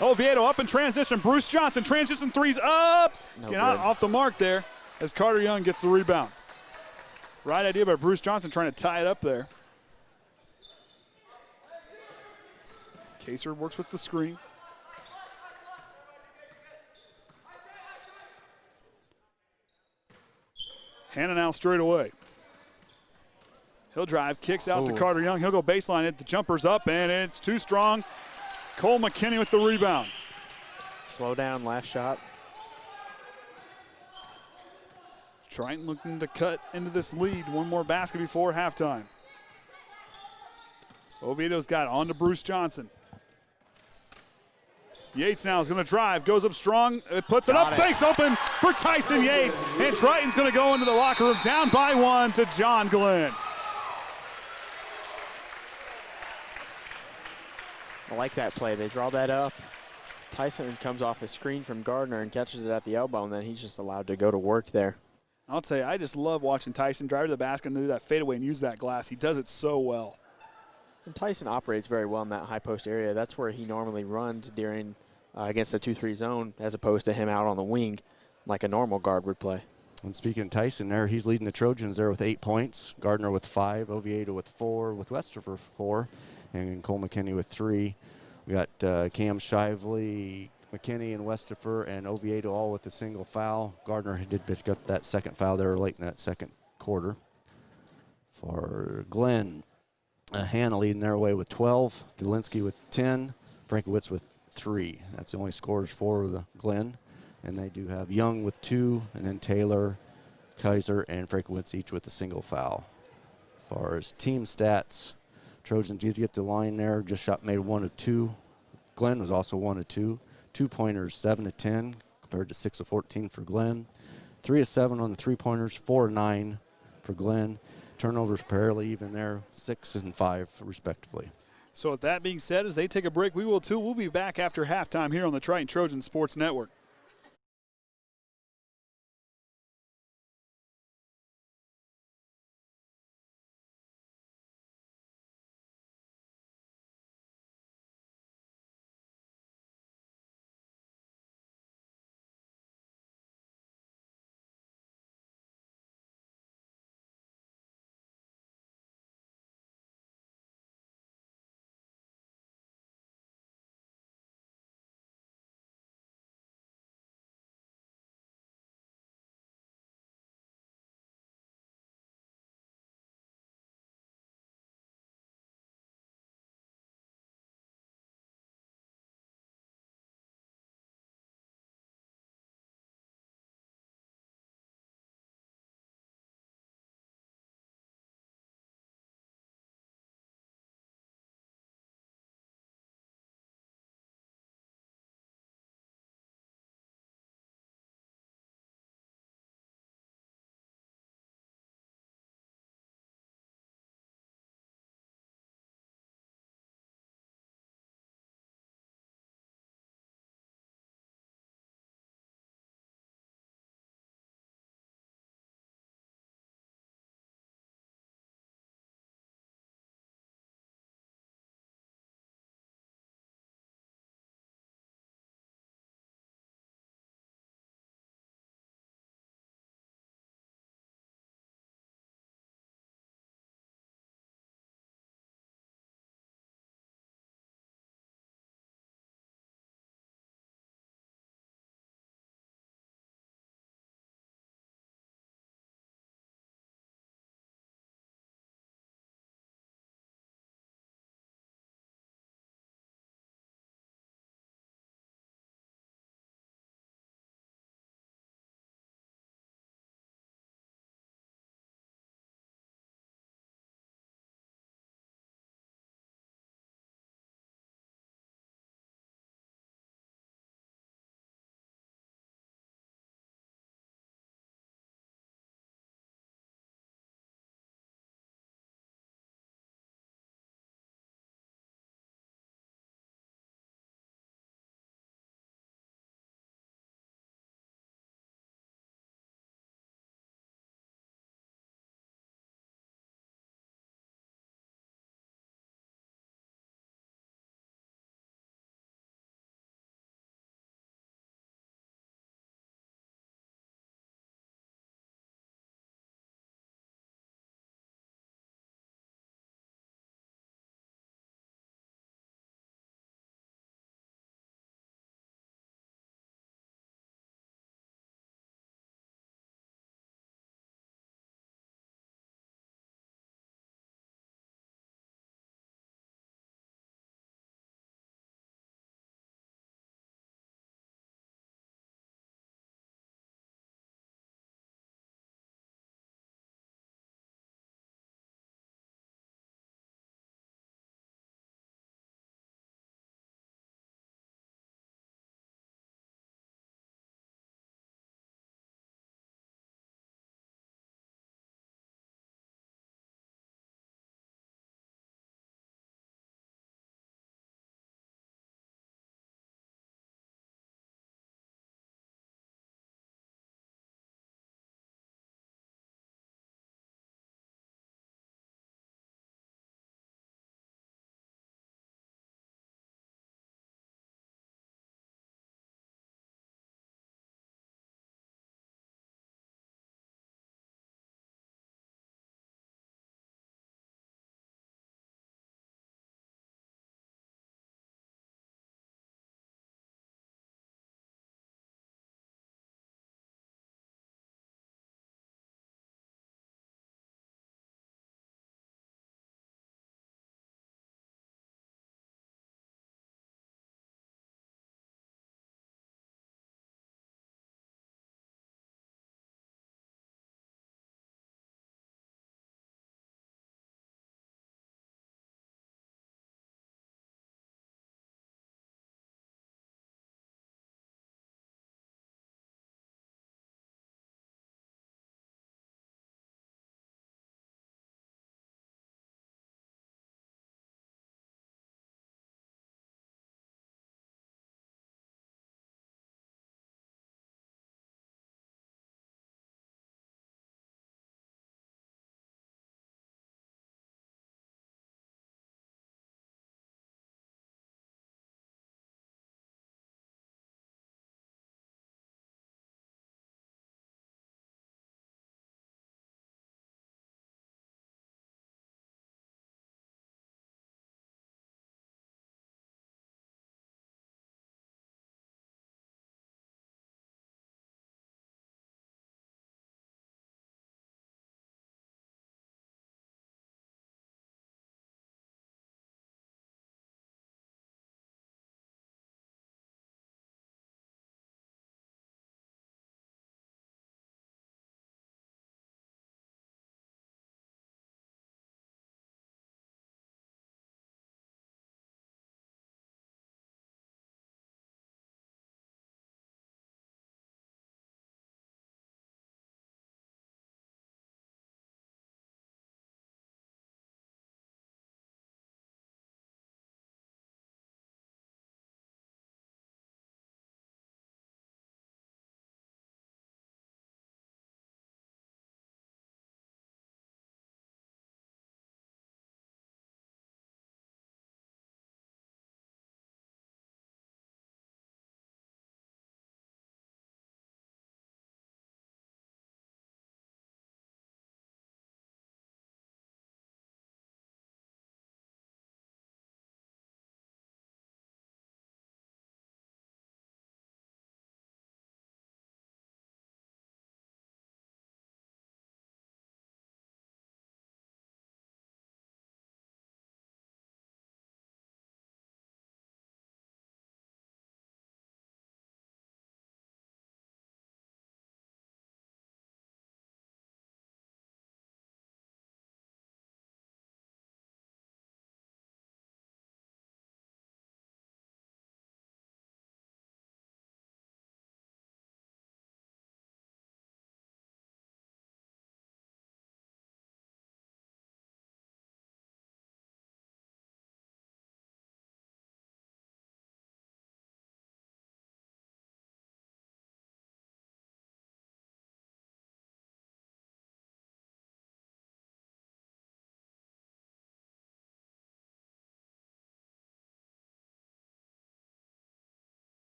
Oviedo up in transition. Bruce Johnson, transition threes up. Not off the mark there as Carter Young gets the rebound. Right idea by Bruce Johnson trying to tie it up there. Kaser works with the screen. Hannah now straight away. He'll drive, kicks out to Carter Young. He'll go baseline it. The jumper's up, and it's too strong. Cole McKinney with the rebound. Slow down, last shot. Triton looking to cut into this lead. One more basket before halftime. Oviedo's got it on to Bruce Johnson. Yates now is going to drive, goes up strong, puts it up, banks open for Tyson Yates, and Triton's going to go into the locker room down by 1 to John Glenn. I like that play. They draw that up. Tyson comes off a screen from Gardner and catches it at the elbow, and then he's just allowed to go to work there. I'll tell you, I just love watching Tyson drive to the basket and do that fadeaway and use that glass. He does it so well. And Tyson operates very well in that high post area. That's where he normally runs during against a 2-3 zone, as opposed to him out on the wing like a normal guard would play. And speaking of Tyson there, he's leading the Trojans there with 8 points. Gardner with 5, Oviedo with 4, with Westafer 4, and Cole McKinney with 3. We got Cam Shively, McKinney, and Westafer, and Oviedo all with a single foul. Gardner did pick up that second foul there late in that second quarter. For Glenn, Hannah leading their way with 12, Delinsky with 10, Frankowitz with 3. That's the only scores for the Glenn. And they do have Young with 2, and then Taylor, Kaiser, and Frankowitz each with a single foul. As far as team stats, Trojans did get the line there, just made 1 of 2. Glenn was also 1 of 2. 2-pointers, 7 of 10, compared to 6 of 14 for Glenn. 3 of 7 on the three-pointers, 4 of 9 for Glenn. Turnovers fairly even there, 6 and 5 respectively. So with that being said, as they take a break, we will too. We'll be back after halftime here on the Triton Trojan Sports Network.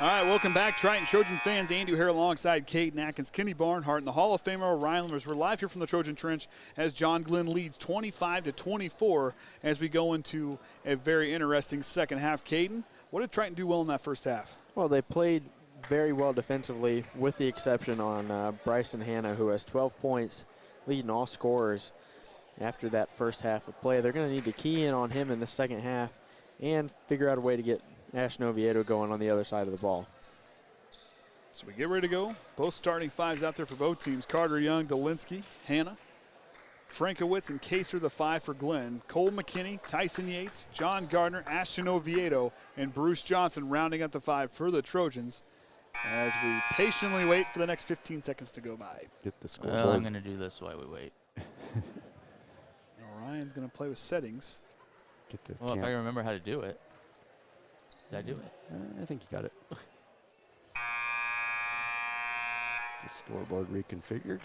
All right, welcome back, Triton Trojan fans. Andy here alongside Kaden, Atkins, Kenny Barnhart, and the Hall of Famer Orion Lemler. We're live here from the Trojan Trench as John Glenn leads 25-24 as we go into a very interesting second half. Kaden, what did Triton do well in that first half? Well, they played very well defensively, with the exception on Bryson Hanna, who has 12 points, leading all scorers after that first half of play. They're going to need to key in on him in the second half and figure out a way to get Ashton Oviedo going on the other side of the ball. So we get ready to go. Both starting fives out there for both teams. Carter Young, Dolinsky, Hanna, Frankowitz, and Kaser, the five for Glenn. Cole McKinney, Tyson Yates, John Gardner, Ashton Oviedo, and Bruce Johnson rounding out the five for the Trojans as we patiently wait for the next 15 seconds to go by. Get the scoreboard. Well, I'm going to do this while we wait. Orion's going to play with settings. Get the Well, if I remember how to do it. Did I do it? I think you got it. The scoreboard reconfigured.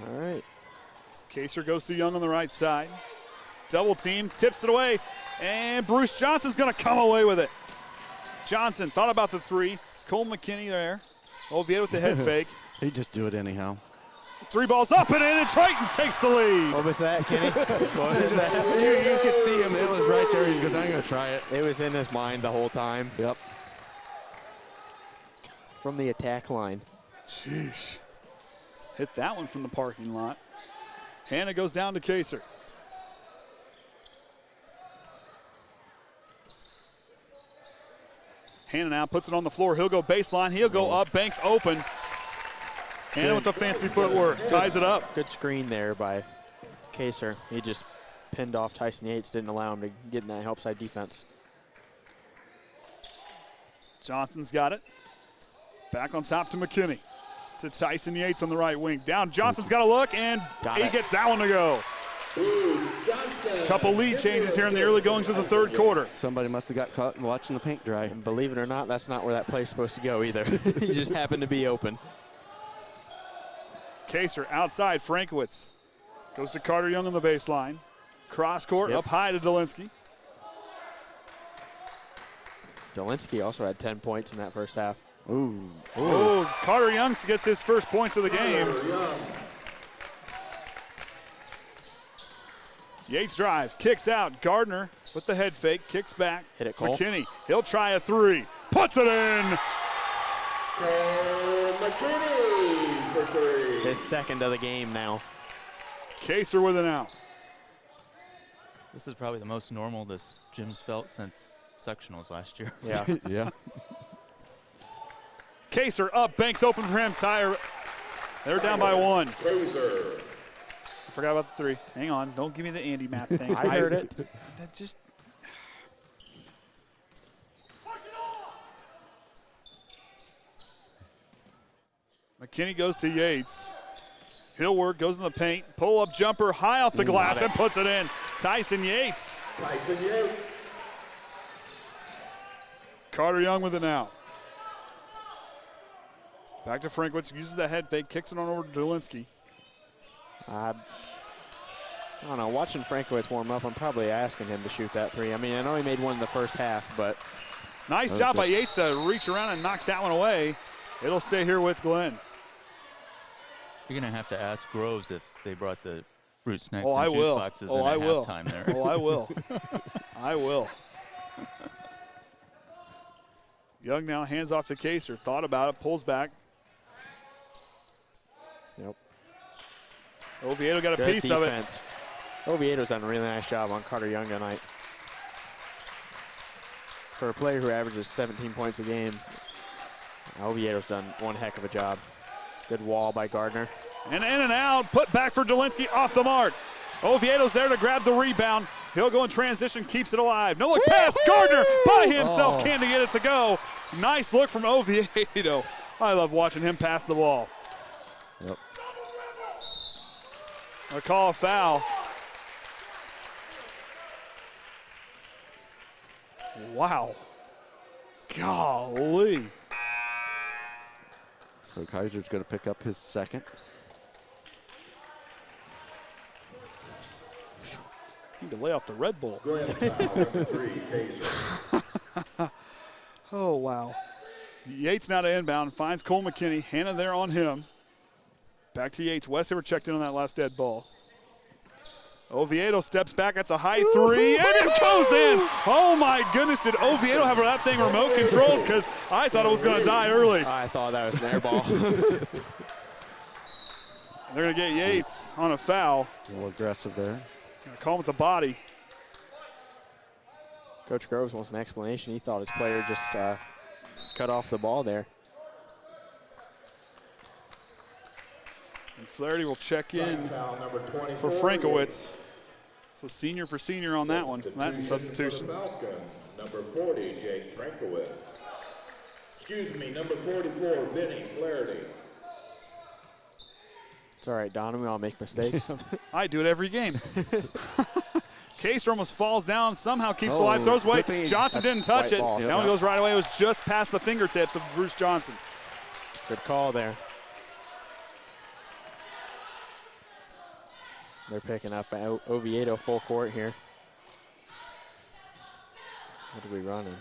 All right. Kaser goes to Young on the right side. Double team, tips it away, and Bruce Johnson's going to come away with it. Johnson thought about the three. Cole McKinney there. Oviedo with the head fake. He just do it anyhow. Three balls up and in, and Triton takes the lead. What was that, Kenny? What was that? You could see him. It was right there. He goes, I'm going to try it. It was in his mind the whole time. Yep. From the attack line. Jeez. Hit that one from the parking lot. Hanna goes down to Kaser. Hanna now puts it on the floor. He'll go baseline. He'll go up. Banks open. Hanna with the fancy footwork. Ties it up. Good screen there by Kaser. He just pinned off Tyson Yates. Didn't allow him to get in that help side defense. Johnson's got it. Back on top to McKinney. To Tyson Yates on the right wing. Down. Johnson's got a look, and he gets that one to go. Couple lead changes here in the early goings of the third quarter. Somebody must have got caught watching the paint dry. And believe it or not, that's not where that play's supposed to go either. He just happened to be open. Kaser outside. Frankowitz goes to Carter Young on the baseline. Cross court up high to Dolinsky. Dolinsky also had 10 points in that first half. Ooh. Oh, Carter Young gets his first points of the game. Yates drives, kicks out. Gardner with the head fake, kicks back. Hit it, Cole. McKinney, he'll try a three. Puts it in. McKinney for three. His second of the game now. Kaser with an out. This is probably the most normal this gym's felt since sectionals last year. Yeah. Yeah. Kaser up, Banks open for him. They're down by one. Kaser. I forgot about the three. Hang on, don't give me the Andy math thing. I heard it. That just. McKinney goes to Yates. He'll work, goes in the paint. Pull-up jumper high off the glass and puts it in. Tyson Yates. Tyson Yates. Carter Young with an out. Back to Frankowitz, uses the head fake, kicks it on over to Dolinsky. I don't know, watching Frankowitz warm up, I'm probably asking him to shoot that three. I mean, I know he made one in the first half, but. Nice job by Yates to reach around and knock that one away. It'll stay here with Glenn. You're going to have to ask Groves if they brought the fruit snacks Oh, and I juice will. boxes Oh, in I at will. halftime there. Oh, I will. I will. Young now hands off to Kaser. Thought about it, pulls back. Yep. Oviedo got a Good piece defense. of it. Oviedo's done a really nice job on Carter Young tonight. For a player who averages 17 points a game, Oviedo's done one heck of a job. Good wall by Gardner. And in and out, put back for Dolinsky, off the mark. Oviedo's there to grab the rebound. He'll go in transition, keeps it alive. No look pass, Gardner by himself, can to get it to go. Nice look from Oviedo. I love watching him pass the ball. Yep. A call of foul. Wow. Golly. So Kaiser's going to pick up his second. Need to lay off the Red Bull. Grand foul, number 3, Kaiser. Oh, wow. Yates now to inbound, finds Cole McKinney. Hannah there on him. Back to Yates. Westafer checked in on that last dead ball. Oviedo steps back. That's a high three, and it goes in. Oh, my goodness. Did Oviedo have that thing remote controlled? Because I thought it was going to die early. I thought that was an air ball. They're going to get Yates on a foul. A little aggressive there. Gonna call him with the body. Coach Groves wants an explanation. He thought his player just cut off the ball there. And Flaherty will check in Foul number 24, for Frankowitz. So senior for senior on that one, that substitution. For the Falcons, number 40, Jake Frankowitz. Excuse me, number 44, Vinny Flaherty. It's all right, Don. We all make mistakes. I do it every game. Kaser almost falls down, somehow keeps alive, throws away. Johnson didn't touch it. Ball. That one goes right away. It was just past the fingertips of Bruce Johnson. Good call there. They're picking up Oviedo full court here. What are we running?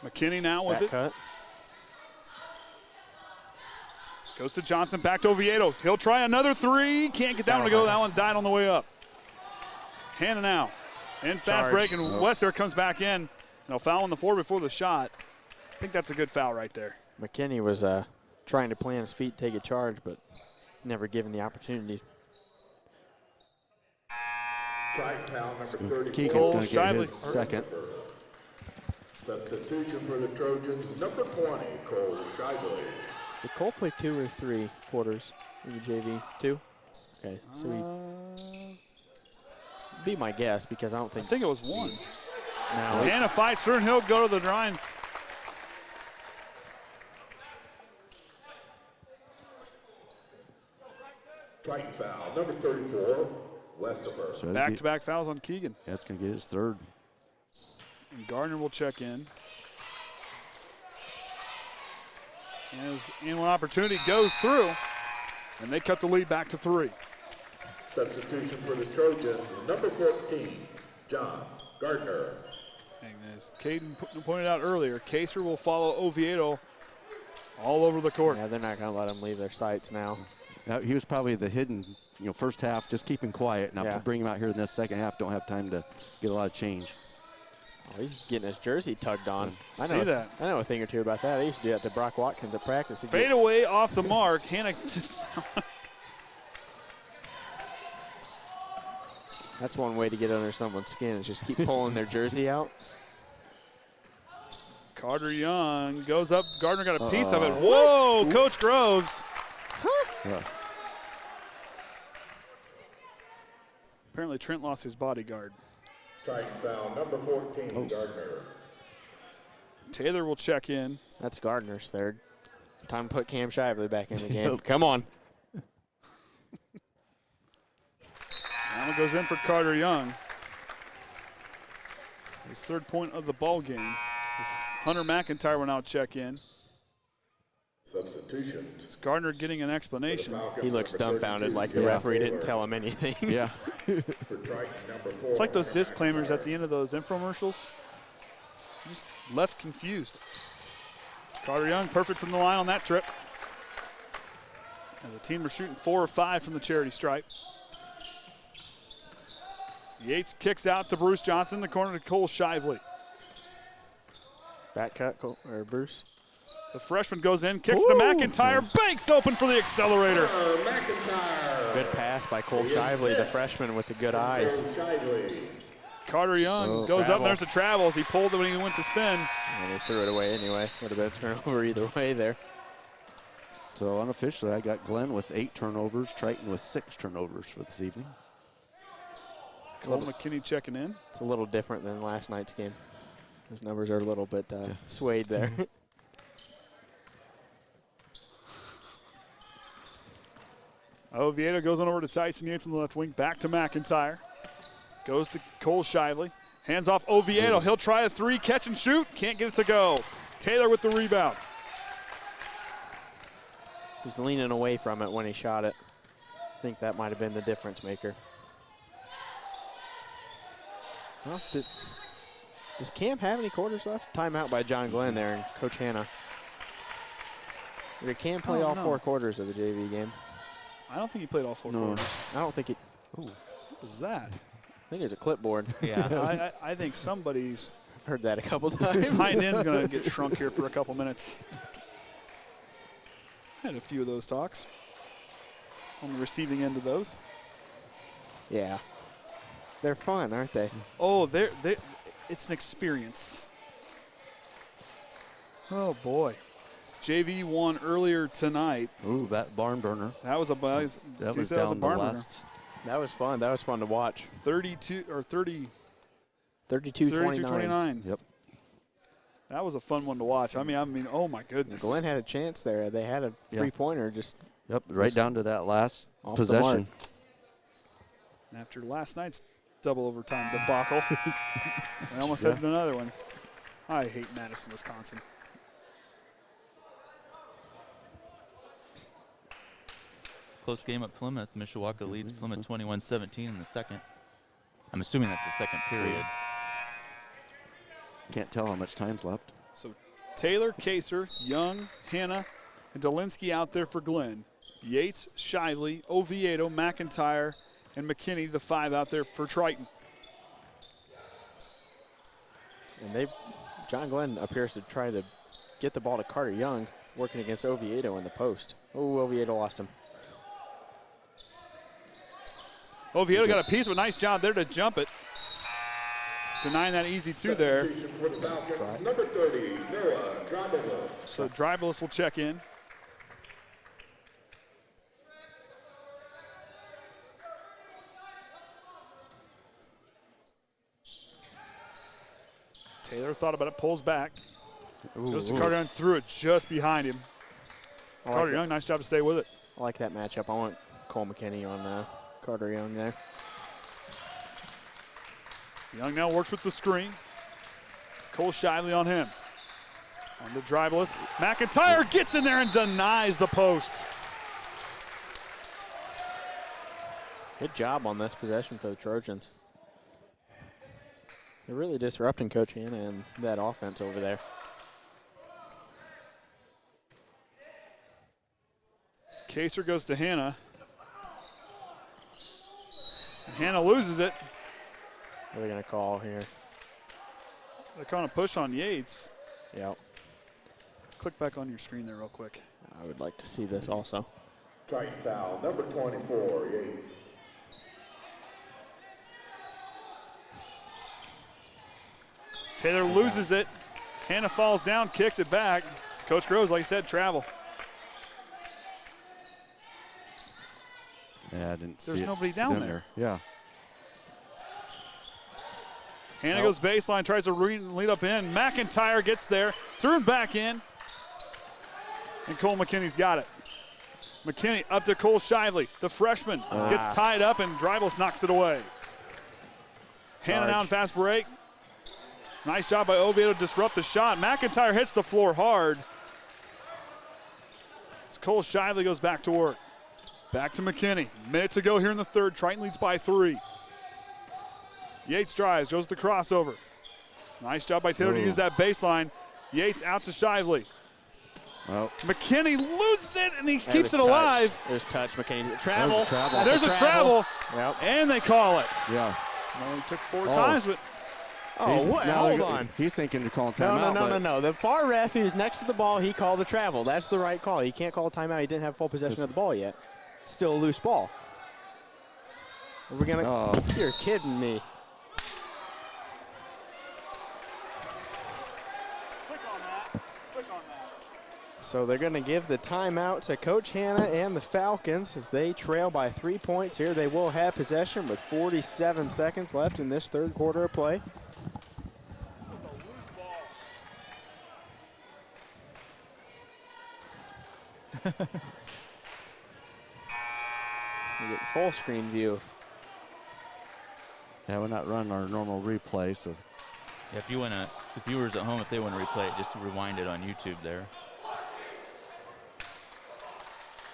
McKinney now with Back it. cut. Goes to Johnson, back to Oviedo. He'll try another three. Can't get that one to go. That one died on the way up. Hannah now. In fast break, and Westafer comes back in. And he'll foul on the floor before the shot. I think that's a good foul right there. McKinney was trying to plant his feet, take a charge, but never given the opportunity. Triton foul number 34. Keegan's Cole going to get Shively. his second. Substitution for the Trojans, number 20, Cole Shively. Did Cole play 2 or 3 quarters in the JV? 2? Okay, so he be my guess because I don't I think. think it was one. Now Hannah fights through, and he'll go to the line. Triton foul number 34, Westafer. So Back-to-back fouls on Keegan. That's going to get his third. And Gardner will check in. And when opportunity goes through, and they cut the lead back to 3. Substitution for the Trojans, number 14, John Gardner. And as Kaden pointed out earlier, Kaser will follow Oviedo all over the court. yeah, they're not going to let him leave their sights now. He was probably the hidden, first half, just keeping quiet. Now Yeah. to bring him out here in this second half, don't have time to get a lot of change. Oh, he's getting his jersey tugged on. See that. I know a thing or two about that. I used to do that to Brock Watkins at practice. He'd Fade get- away off the mark. Hannah just That's one way to get under someone's skin is just keep pulling their jersey out. Carter Young goes up. Gardner got a piece of it. Whoa, Coach Groves. Yeah. Apparently Trent lost his bodyguard. Triton foul number 14, Gardner. Taylor will check in. That's Gardner's third. Time to put Cam Shively back in the game. Come on. That one goes in for Carter Young. His third point of the ball game. As Hunter McIntyre will now check in. Substitutions. Is Gardner getting an explanation? He looks dumbfounded like the referee didn't tell him anything. Yeah. For Triton number 4. It's like those disclaimers at the end of those infomercials. Just left confused. Carter Young, perfect from the line on that trip. As the team are shooting 4 or 5 from the charity stripe. Yates kicks out to Bruce Johnson, the corner to Cole Shively. Back cut, or Bruce. The freshman goes in, kicks to McIntyre, banks open for the accelerator. McIntyre. Good pass by Cole Shively, the freshman with the good eyes. Shively. Carter Young goes up, and there's the travels. He pulled it when he went to spin. And he threw it away anyway. Would have been a turnover either way there. So unofficially, I got Glenn with 8 turnovers, Triton with 6 turnovers for this evening. Cole McKinney checking in. It's a little different than last night's game. Those numbers are a little bit swayed there. Oviedo goes on over to Tyson Yates on the left wing, back to McIntyre. Goes to Cole Shively. Hands off Oviedo. He'll try a 3, catch and shoot. Can't get it to go. Taylor with the rebound. He's leaning away from it when he shot it. I think that might have been the difference maker. Well, does Camp have any quarters left? Timeout by John Glenn there and Coach Hannah. Did Camp play all 4 quarters of the JV game? I don't think he played all 4 quarters. I don't think it. Ooh, what was that? I think it's a clipboard. Yeah. I think somebody's I've heard that a couple times. hind end's going to get shrunk here for a couple minutes. Had a few of those talks on the receiving end of those. Yeah. They're fun, aren't they? Oh, it's an experience. Oh, boy. JV won earlier tonight. Ooh, that barn burner. That was a buzz. That was a down the barn burner. last. That was fun. That was fun to watch. 32-29. Yep. That was a fun one to watch. I mean, oh my goodness. Glenn had a chance there. They had a 3-pointer just. Yep, right down to that last off possession. And after last night's double overtime debacle, I almost had another one. I hate Madison, Wisconsin. Close game at Plymouth. Mishawaka leads Plymouth 21-17 in the second. I'm assuming that's the second period. Can't tell how much time's left. So Taylor, Kaser, Young, Hannah, and Dolinsky out there for Glenn. Yates, Shively, Oviedo, McIntyre, and McKinney, the 5 out there for Triton. And John Glenn appears to try to get the ball to Carter Young, working against Oviedo in the post. Oh, Oviedo lost him. Oviedo got a piece, but nice job there to jump it. Denying that easy 2 there. Number 30, Noah Drabble. So Dribeless will check in. Taylor thought about it, pulls back. Goes to Carter Young, threw it just behind him. Carter Young, nice job to stay with it. I like that matchup. I want Cole McKinney on Carter Young there. Young now works with the screen. Cole Shively on him. On the Dribeless. McIntyre gets in there and denies the post. Good job on this possession for the Trojans. They're really disrupting Coach Hannah and that offense over there. Kaser goes to Hannah. And Hannah loses it. What are they going to call here? They're calling a push on Yates. Yep. Click back on your screen there real quick. I would like to see this also. Triton foul, number 24, Yates. Taylor loses it. Hannah falls down, kicks it back. Coach Groves, like I said, travel. Yeah, I didn't see There's it nobody down there. Yeah. Hannah goes baseline, tries to lead up in. McIntyre gets there, threw it back in. And Cole McKinney's got it. McKinney up to Cole Shively. The freshman gets tied up and Dribbles knocks it away. Hannah now in fast break. Nice job by Oviedo to disrupt the shot. McIntyre hits the floor hard. As Cole Shively goes back to work. Back to McKinney. Minute to go here in the third. Triton leads by 3. Yates drives, goes to the crossover. Nice job by Taylor to use that baseline. Yates out to Shively. Well, McKinney loses it, and he keeps it alive. There's touch, McKinney. Travel. There's a travel. Yep. And they call it. yeah. Well, he took 4 times, but Oh, what? Hold on. He's thinking to call timeout. No. The far ref who's next to the ball, he called the travel. That's the right call. He can't call a timeout. He didn't have full possession of the ball yet. Still a loose ball. We're going to – You're kidding me. So they're going to give the timeout to Coach Hannah and the Falcons as they trail by 3 points here. They will have possession with 47 seconds left in this third quarter of play. That's a loose ball. We get full screen view. Yeah, we're not running our normal replay, so. Yeah, if the viewers at home, if they want to replay it, just rewind it on YouTube there.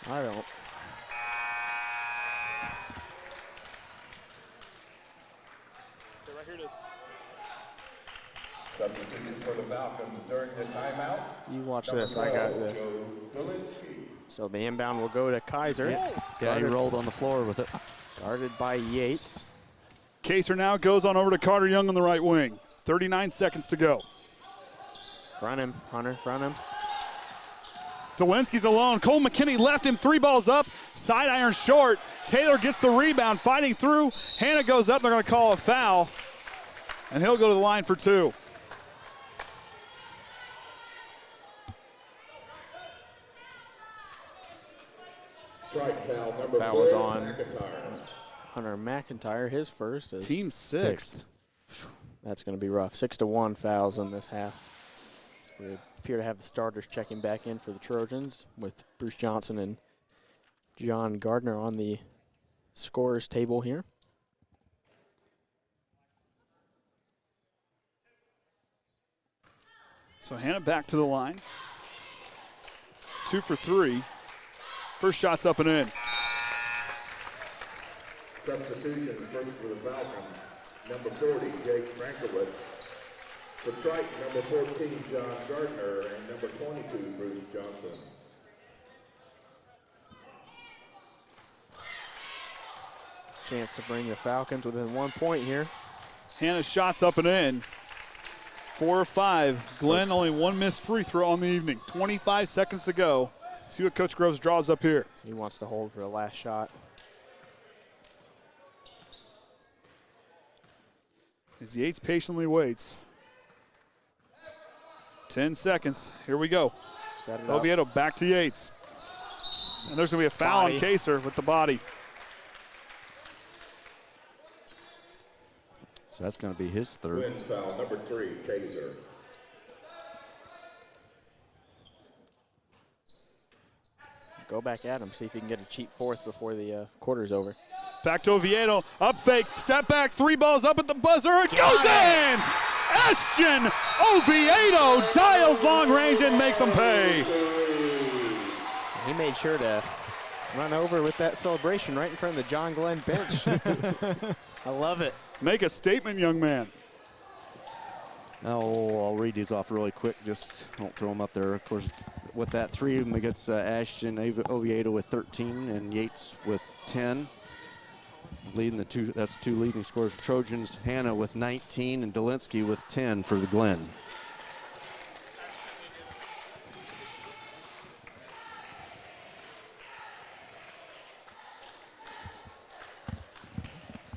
I don't. Okay, right here it is. Substitution for the Falcons during the timeout. You watch this. I got this. So the inbound will go to Kaiser. Yeah, he rolled on the floor with it. Guarded by Yates. Kaser now goes on over to Carter Young on the right wing. 39 seconds to go. Front him, Hunter, front him. Dolinsky's alone. Cole McKinney left him, 3 balls up, side iron short. Taylor gets the rebound, fighting through. Hannah goes up, they're gonna call a foul. And he'll go to the line for 2. Foul was on Hunter McIntyre, his first. Team 6th. That's gonna be rough. 6-1 fouls in this half. So we appear to have the starters checking back in for the Trojans with Bruce Johnson and John Gardner on the scorers table here. So Hannah back to the line. 2 for 3. First shot's up and in. Substitution first for the Falcons. Number 40, Jake Frankowitz. For Triton, number 14, John Gardner, and number 22, Bruce Johnson. Chance to bring the Falcons within 1 point here. Hannah's shot's up and in. 4 of 5. Glenn only 1 missed free throw on the evening. 25 seconds to go. See what Coach Groves draws up here. He wants to hold for the last shot. As Yates patiently waits. 10 seconds. Here we go. Set it up. Oviedo back to Yates. And there's going to be a foul on Kaser with the body. So that's going to be his third. Wins foul number 3, Kaiser. Go back at him, see if he can get a cheap fourth before the quarter's over. Back to Oviedo, up fake, step back, 3 balls up at the buzzer, it goes in! Ashton Oviedo dials long range and makes them pay. He made sure to run over with that celebration right in front of the John Glenn bench. I love it. Make a statement, young man. Now I'll read these off really quick, just don't throw them up there. Of course, with that 3 against Ashton Oviedo with 13 and Yates with 10. Leading that's the 2 leading scorers for Trojans. Hannah with 19 and Dolinsky with 10 for the Glen.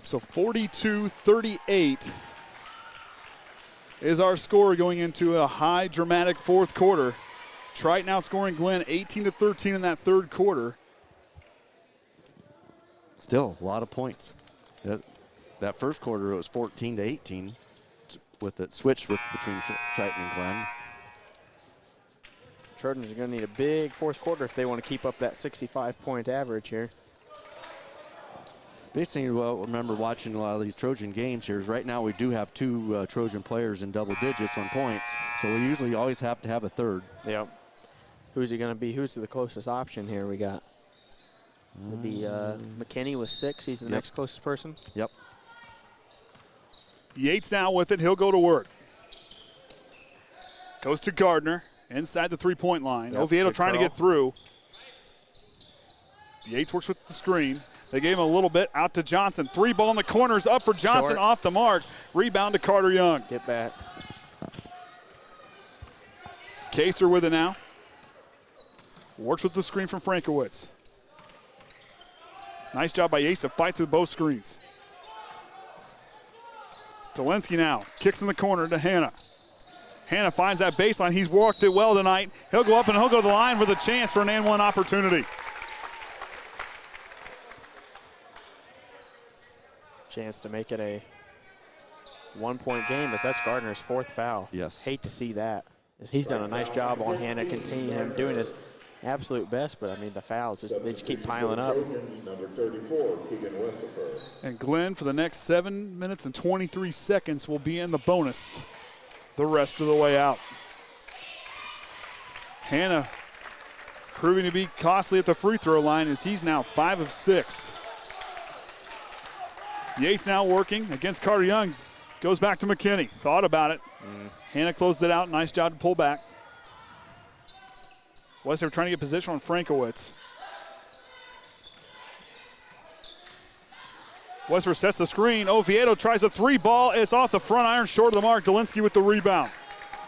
So 42-38 is our score going into a high dramatic 4th quarter. Triton outscoring Glenn 18-13 in that 3rd quarter. Still a lot of points. That first quarter it was 14-18 with it switched between Triton and Glenn. Trojans are going to need a big 4th quarter if they want to keep up that 65-point average here. Basically, well, remember watching a lot of these Trojan games here is right now we do have 2 Trojan players in double digits on points, so we usually always have to have a third. Yep. Who's he going to be? Who's the closest option here we got? Would be McKinney with 6. He's the next closest person. Yep. Yates now with it. He'll go to work. Goes to Gardner inside the 3-point line. Yep, Oviedo good trying to call. get through. Yates works with the screen. They gave him a little bit out to Johnson. 3 ball in the corners up for Johnson, Short. off the mark. Rebound to Carter Young. Get back. Kaser with it now. Works with the screen from Frankowitz. Nice job by Yates to fight through both screens. Dolinsky now kicks in the corner to Hannah. Hannah finds that baseline. He's walked it well tonight. He'll go up and he'll go to the line with a chance for an and-one opportunity. Chance to make it a 1-point game, as that's Gardner's 4th foul. Yes. Hate to see that. He's done a nice job on Hannah, containing him, doing his absolute best, but I mean the fouls, they just keep piling up. Number 34, Keegan Westafer. And Glenn, for the next 7 minutes and 23 seconds, will be in the bonus the rest of the way out. Hannah proving to be costly at the free throw line as he's now 5 of 6. Yates now working against Carter Young. Goes back to McKinney. Thought about it. Hannah closed it out. Nice job to pull back. Westafer trying to get position on Frankowitz. Westafer sets the screen. Oviedo tries a three ball. It's off the front iron, short of the mark. Dolinsky with the rebound.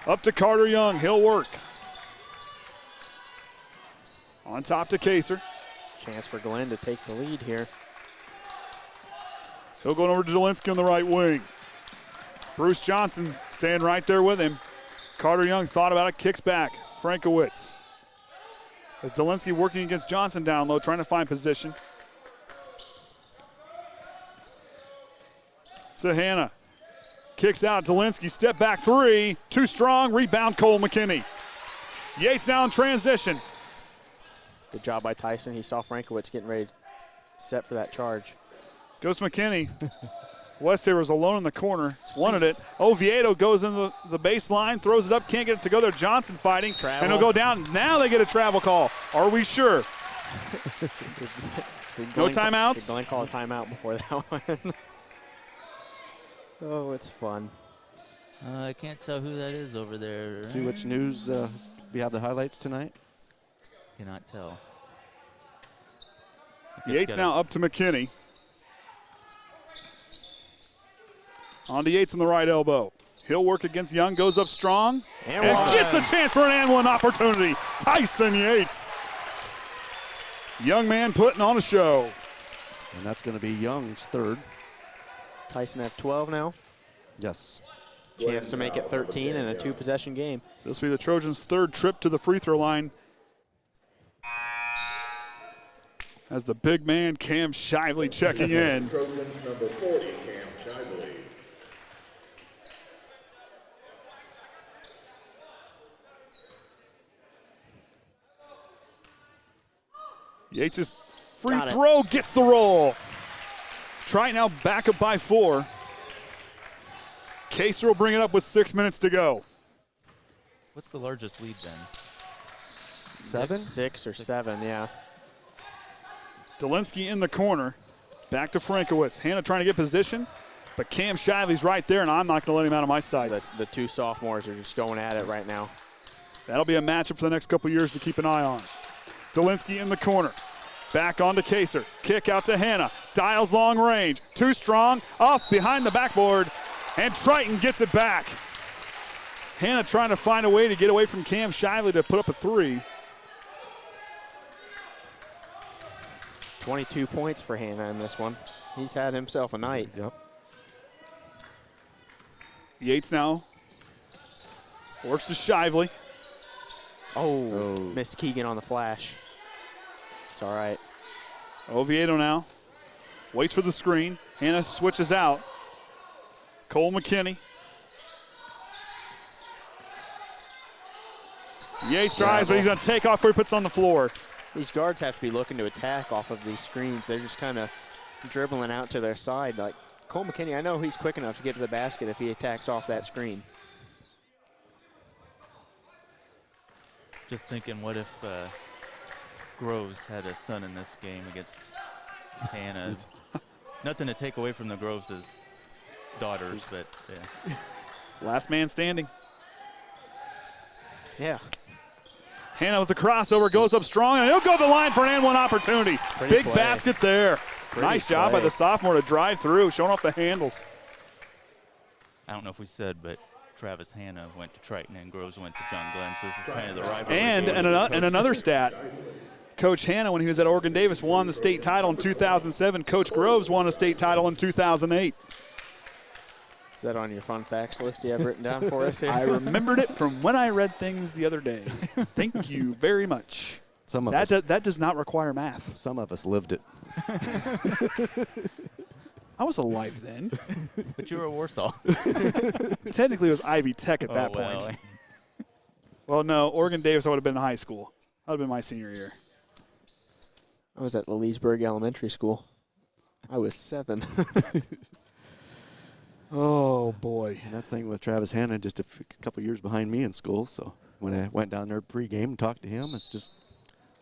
Up to Carter Young. He'll work. On top to Kaser. Chance for Glenn to take the lead here. He'll go over to Dolinsky on the right wing. Bruce Johnson staying right there with him. Carter Young thought about it, kicks back. Frankowitz. As Dolinsky working against Johnson down low, trying to find position. To Hannah. Kicks out. Dolinsky, step back three. Too strong. Rebound, Cole McKinney. Yates now in transition. Good job by Tyson. He saw Frankowitz getting ready to set for that charge. Goes McKinney. Westafer was alone in the corner. Wanted it. Oviedo goes in the baseline, throws it up, can't get it to go there. Johnson fighting. Travel. And he'll go down. Now they get a travel call. Are we sure? No timeouts? Did Glenn call a timeout before that one? Oh, it's fun. I can't tell who that is over there. See which news we have the highlights tonight. Cannot tell. Yates now up to McKinney. On to Yates on the right elbow. He'll work against Young, goes up strong, and gets a chance for an and one opportunity. Tyson Yates. Young man putting on a show. And that's going to be Young's third. Tyson have 12 now. Yes. Chance to make it 13 in a two-possession game. This will be the Trojans' third trip to the free throw line. As the big man, Cam Shively, checking in. Trojans number 40, Cam Shively. Yates' free throw gets the roll. Triton now back up by 4. Kaser will bring it up with 6 minutes to go. What's the largest lead then? 7? 6 or 7, yeah. Dolinsky in the corner. Back to Frankowitz. Hannah trying to get position, but Cam Shively's right there, and I'm not going to let him out of my sights. The two sophomores are just going at it right now. That'll be a matchup for the next couple years to keep an eye on. Dolinsky in the corner. Back on to Kaser. Kick out to Hannah. Dials long range. Too strong. Off behind the backboard. And Triton gets it back. Hannah trying to find a way to get away from Cam Shively to put up a 3. 22 points for Hannah in this one. He's had himself a night. Yep. Yates now works to Shively. Oh, missed Keegan on the flash. It's all right. Oviedo now waits for the screen. Hannah switches out. Cole McKinney. Yates drives, but he's going to take off before he puts it on the floor. These guards have to be looking to attack off of these screens. They're just kind of dribbling out to their side. Like Cole McKinney, I know he's quick enough to get to the basket if he attacks off that screen. Just thinking, what if Groves had a son in this game against Hannah? Nothing to take away from the Groves' daughters, but yeah. Last man standing. Yeah. Hannah with the crossover, goes up strong, and he'll go to the line for an and one opportunity. Big play. basket there. Nice job by the sophomore to drive through, showing off the handles. I don't know if we said, but Travis Hannah went to Triton and Groves went to John Glenn, so this is kind of the rivalry. And another stat, Coach Hannah, when he was at Oregon Davis, won the state title in 2007. Coach Groves won a state title in 2008. Is that on your fun facts list you have written down for us here? I remembered it from when I read things the other day. Thank you very much. That does not require math. Some of us lived it. I was alive then. But you were at Warsaw. Technically, it was Ivy Tech at that point. Well, no, Oregon Davis, I would have been in high school. That would have been my senior year. I was at the Leesburg Elementary School. I was 7. Oh, boy. And that's the thing with Travis Hannah, just a couple years behind me in school. So when I went down there pregame and talked to him, it's just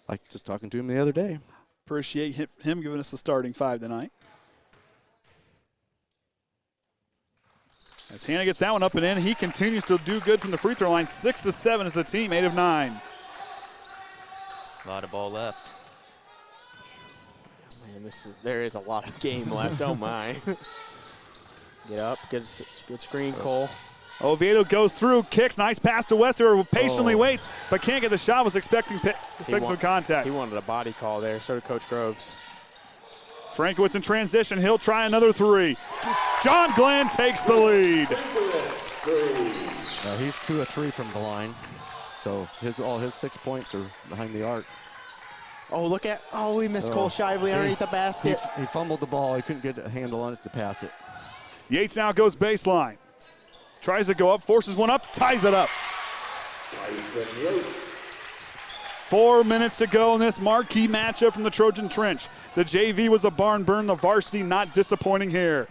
like just talking to him the other day. Appreciate him giving us the starting 5 tonight. As Hannah gets that one up and in, he continues to do good from the free throw line. 6-7 is the team, 8 of 9. A lot of ball left. Man, there is a lot of game left. Oh my! Get up, good screen, Cole. Oviedo goes through, kicks, nice pass to Westafer, patiently waits, but can't get the shot. Was expecting some contact. He wanted a body call there. So did Coach Groves. Frankowitz in transition. He'll try another three. John Glenn takes the lead. He's 2 of 3 from the line, so all his 6 points are behind the arc. Oh, we missed Cole Shively underneath the basket. He fumbled the ball. He couldn't get a handle on it to pass it. Yates now goes baseline. Tries to go up, forces one up, ties it up. 4 minutes to go in this marquee matchup from the Trojan Trench. The JV was a barn burn, the varsity not disappointing here.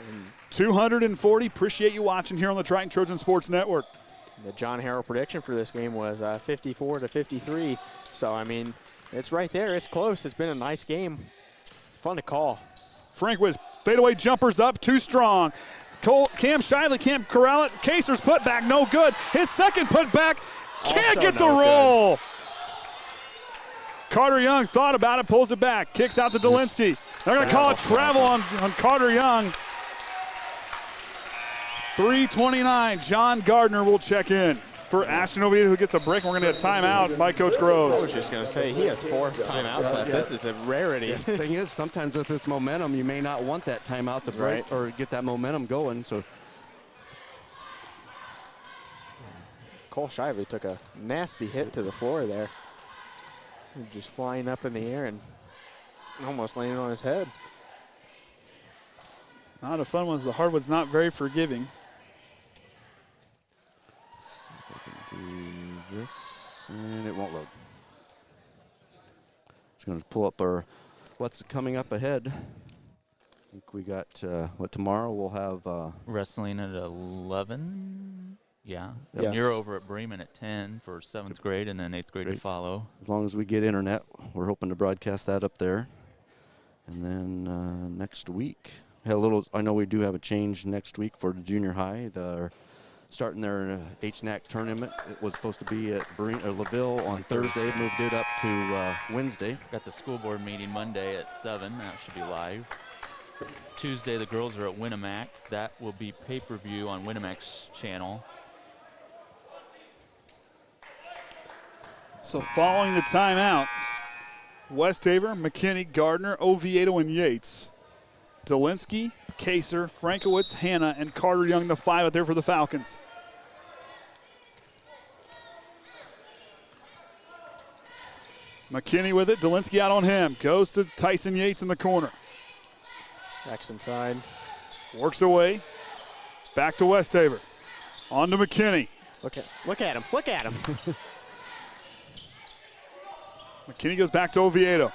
240, appreciate you watching here on the Triton Trojan Sports Network. The John Harrell prediction for this game was 54-53. So, I mean, it's right there. It's close. It's been a nice game. It's fun to call. Frankwitz, fadeaway jumpers up, too strong. Cam Shively can't corral it. Kaser's put back, no good. His second put back, can't Also get the no roll. good. Carter Young thought about it, pulls it back, kicks out to Dolinsky. They're going to call it travel on Carter Young. 3:29, John Gardner will check in for Ashton Oviedo, who gets a break. We're going to get a timeout by Coach I Groves. was just going to say, he has 4 timeouts left. This is a rarity. The thing is, sometimes with this momentum, you may not want that timeout to break or get that momentum going. So Cole Shively took a nasty hit to the floor there. Just flying up in the air and almost landing on his head. Not a fun one. The hardwood's not very forgiving. do this, and it won't load. Just going to pull up our what's coming up ahead. I think we got tomorrow we'll have wrestling at 11. Yeah. Yes. You're over at Bremen at 10 for 7th grade, and then 8th grade to follow. As long as we get internet, we're hoping to broadcast that up there. And then next week, had a little. I know we do have a change next week for the junior high. They're starting their HNAC tournament. It was supposed to be at LaVille on Thursday. Moved it up to Wednesday. Got the school board meeting Monday at 7. That should be live. Tuesday, the girls are at Winnemac. That will be pay-per-view on Winnemac's channel. So following the timeout, Westafer, McKinney, Gardner, Oviedo, and Yates. Dolinsky, Kaser, Frankowitz, Hanna, and Carter Young, the 5 out there for the Falcons. McKinney with it, Dolinsky out on him. Goes to Tyson Yates in the corner. Backs inside. Works away. Back to Westafer. On to McKinney. Look at him. Look at him. McKinney goes back to Oviedo.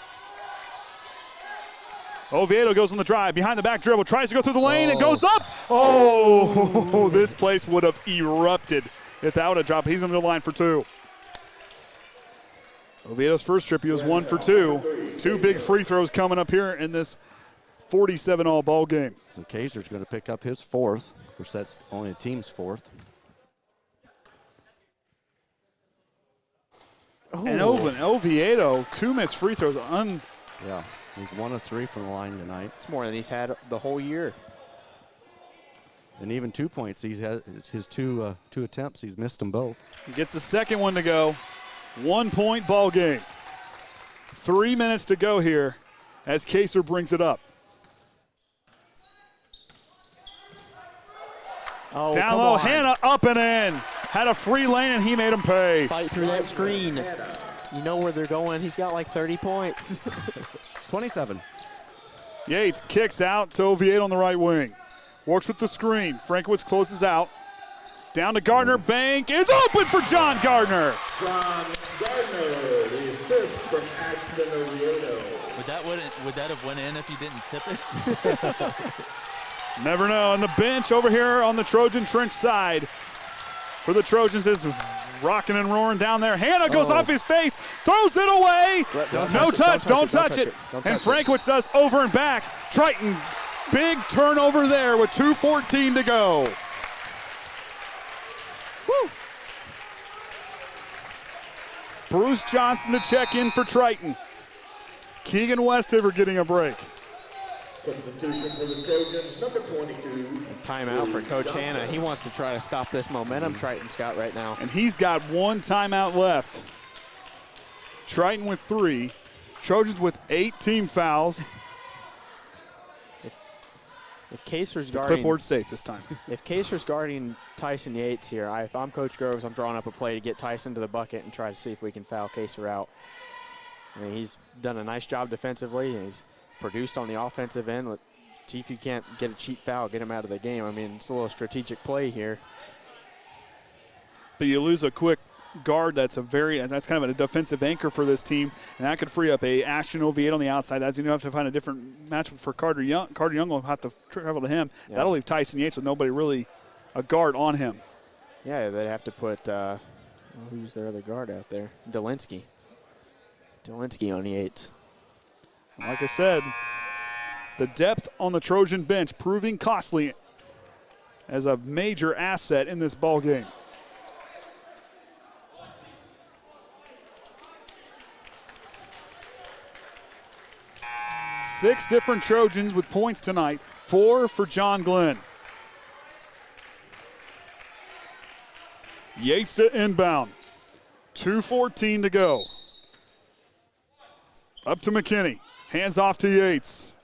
Oviedo goes on the drive, behind the back dribble, tries to go through the lane, and goes up. Oh, this place would have erupted if that would have dropped. He's on the line for 2. Oviedo's first trip, he was 1 for 2. 2 big free throws coming up here in this 47-all ball game. So Kaser's going to pick up his 4th. Of course, that's only the team's 4th. And Oviedo, 2 missed free throws. Yeah, he's 1 of 3 from the line tonight. It's more than he's had the whole year. And even 2 points, he's had his two attempts. He's missed them both. He gets the second one to go. 1-point ball game. 3 minutes to go here as Kaser brings it up. Oh, down low, Hanna up and in. Had a free lane and he made him pay. Fight through that screen. You know where they're going. He's got like 30 points. 27. Yates kicks out to Oviedo on the right wing. Works with the screen. Frankowitz closes out. Down to Gardner. Bank is open for John Gardner. John Gardner, the assist from Ashton Oviedo. Would that have went in if you didn't tip it? Never know. And the bench over here on the Trojan Trench side for the Trojans is rocking and roaring down there. Hanna goes off his face, throws it away. Don't touch it. And Frankwitz does over and back. Triton, big turnover there with 2:14 to go. Bruce Johnson to check in for Triton. Keegan Westafer getting a break. Substitution for the Trojans, number 22. Timeout for Coach Hanna. He wants to try to stop this momentum Triton's got right now. And he's got one timeout left. Triton with 3. Trojans with 8 team fouls. If Kaser's The guarding, clipboard's safe this time. if Kaser's guarding Tyson Yates here, if I'm Coach Groves, I'm drawing up a play to get Tyson to the bucket and try to see if we can foul Kaser out. I mean, he's done a nice job defensively, and he's produced on the offensive end. See if you can't get a cheap foul, get him out of the game. I mean, it's a little strategic play here. But you lose a quick guard that's kind of a defensive anchor for this team, and that could free up a Ashton Oviedo on the outside. That's when you have to find a different matchup for Carter Young. Carter Young will have to travel to him. Yeah. That'll leave Tyson Yates with nobody really a guard on him. Yeah, they have to put, who's their other guard out there? Delinsky on Yates. And like I said, the depth on the Trojan bench proving costly as a major asset in this ball game. Six different Trojans with points tonight, 4 for John Glenn. Yates to inbound, 2:14 to go. Up to McKinney, hands off to Yates.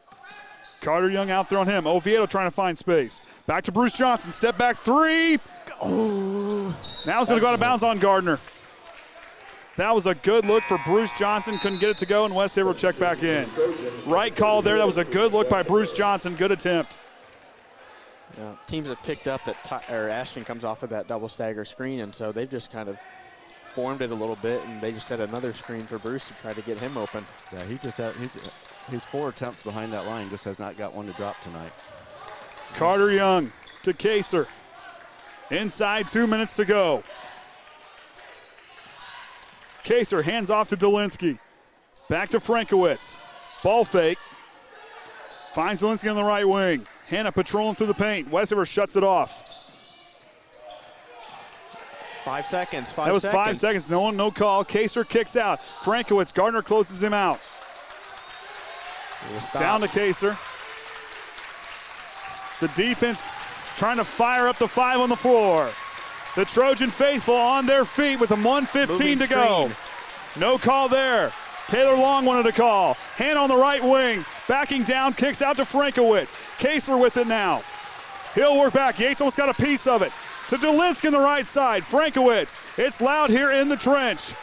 Carter Young out there on him. Oviedo trying to find space. Back to Bruce Johnson, step back 3. Oh. Now it's going to go out of bounds on Gardner. That was a good look for Bruce Johnson. Couldn't get it to go, and Westafer will check back in. Right call there. That was a good look by Bruce Johnson. Good attempt. Yeah, teams have picked up that Ashton comes off of that double stagger screen, and so they've just kind of formed it a little bit, and they just set another screen for Bruce to try to get him open. Yeah, he just had his 4 attempts behind that line, just has not got one to drop tonight. Carter Young to Kaser. Inside, 2 minutes to go. Kaser hands off to Delinsky. Back to Frankowitz. Ball fake. Finds Delinsky on the right wing. Hanna patrolling through the paint. Westafer shuts it off. 5 seconds. That was 5 seconds. No call. Kaser kicks out. Frankowitz. Gardner closes him out. Down to Kaser. The defense trying to fire up the 5 on the floor. The Trojan faithful on their feet with a 1:15 to go. No call there. Taylor Long wanted a call. Hand on the right wing. Backing down, kicks out to Frankowitz. Kaser with it now. He'll work back. Yates almost got a piece of it. To Delinsky on the right side. Frankowitz. It's loud here in the trench.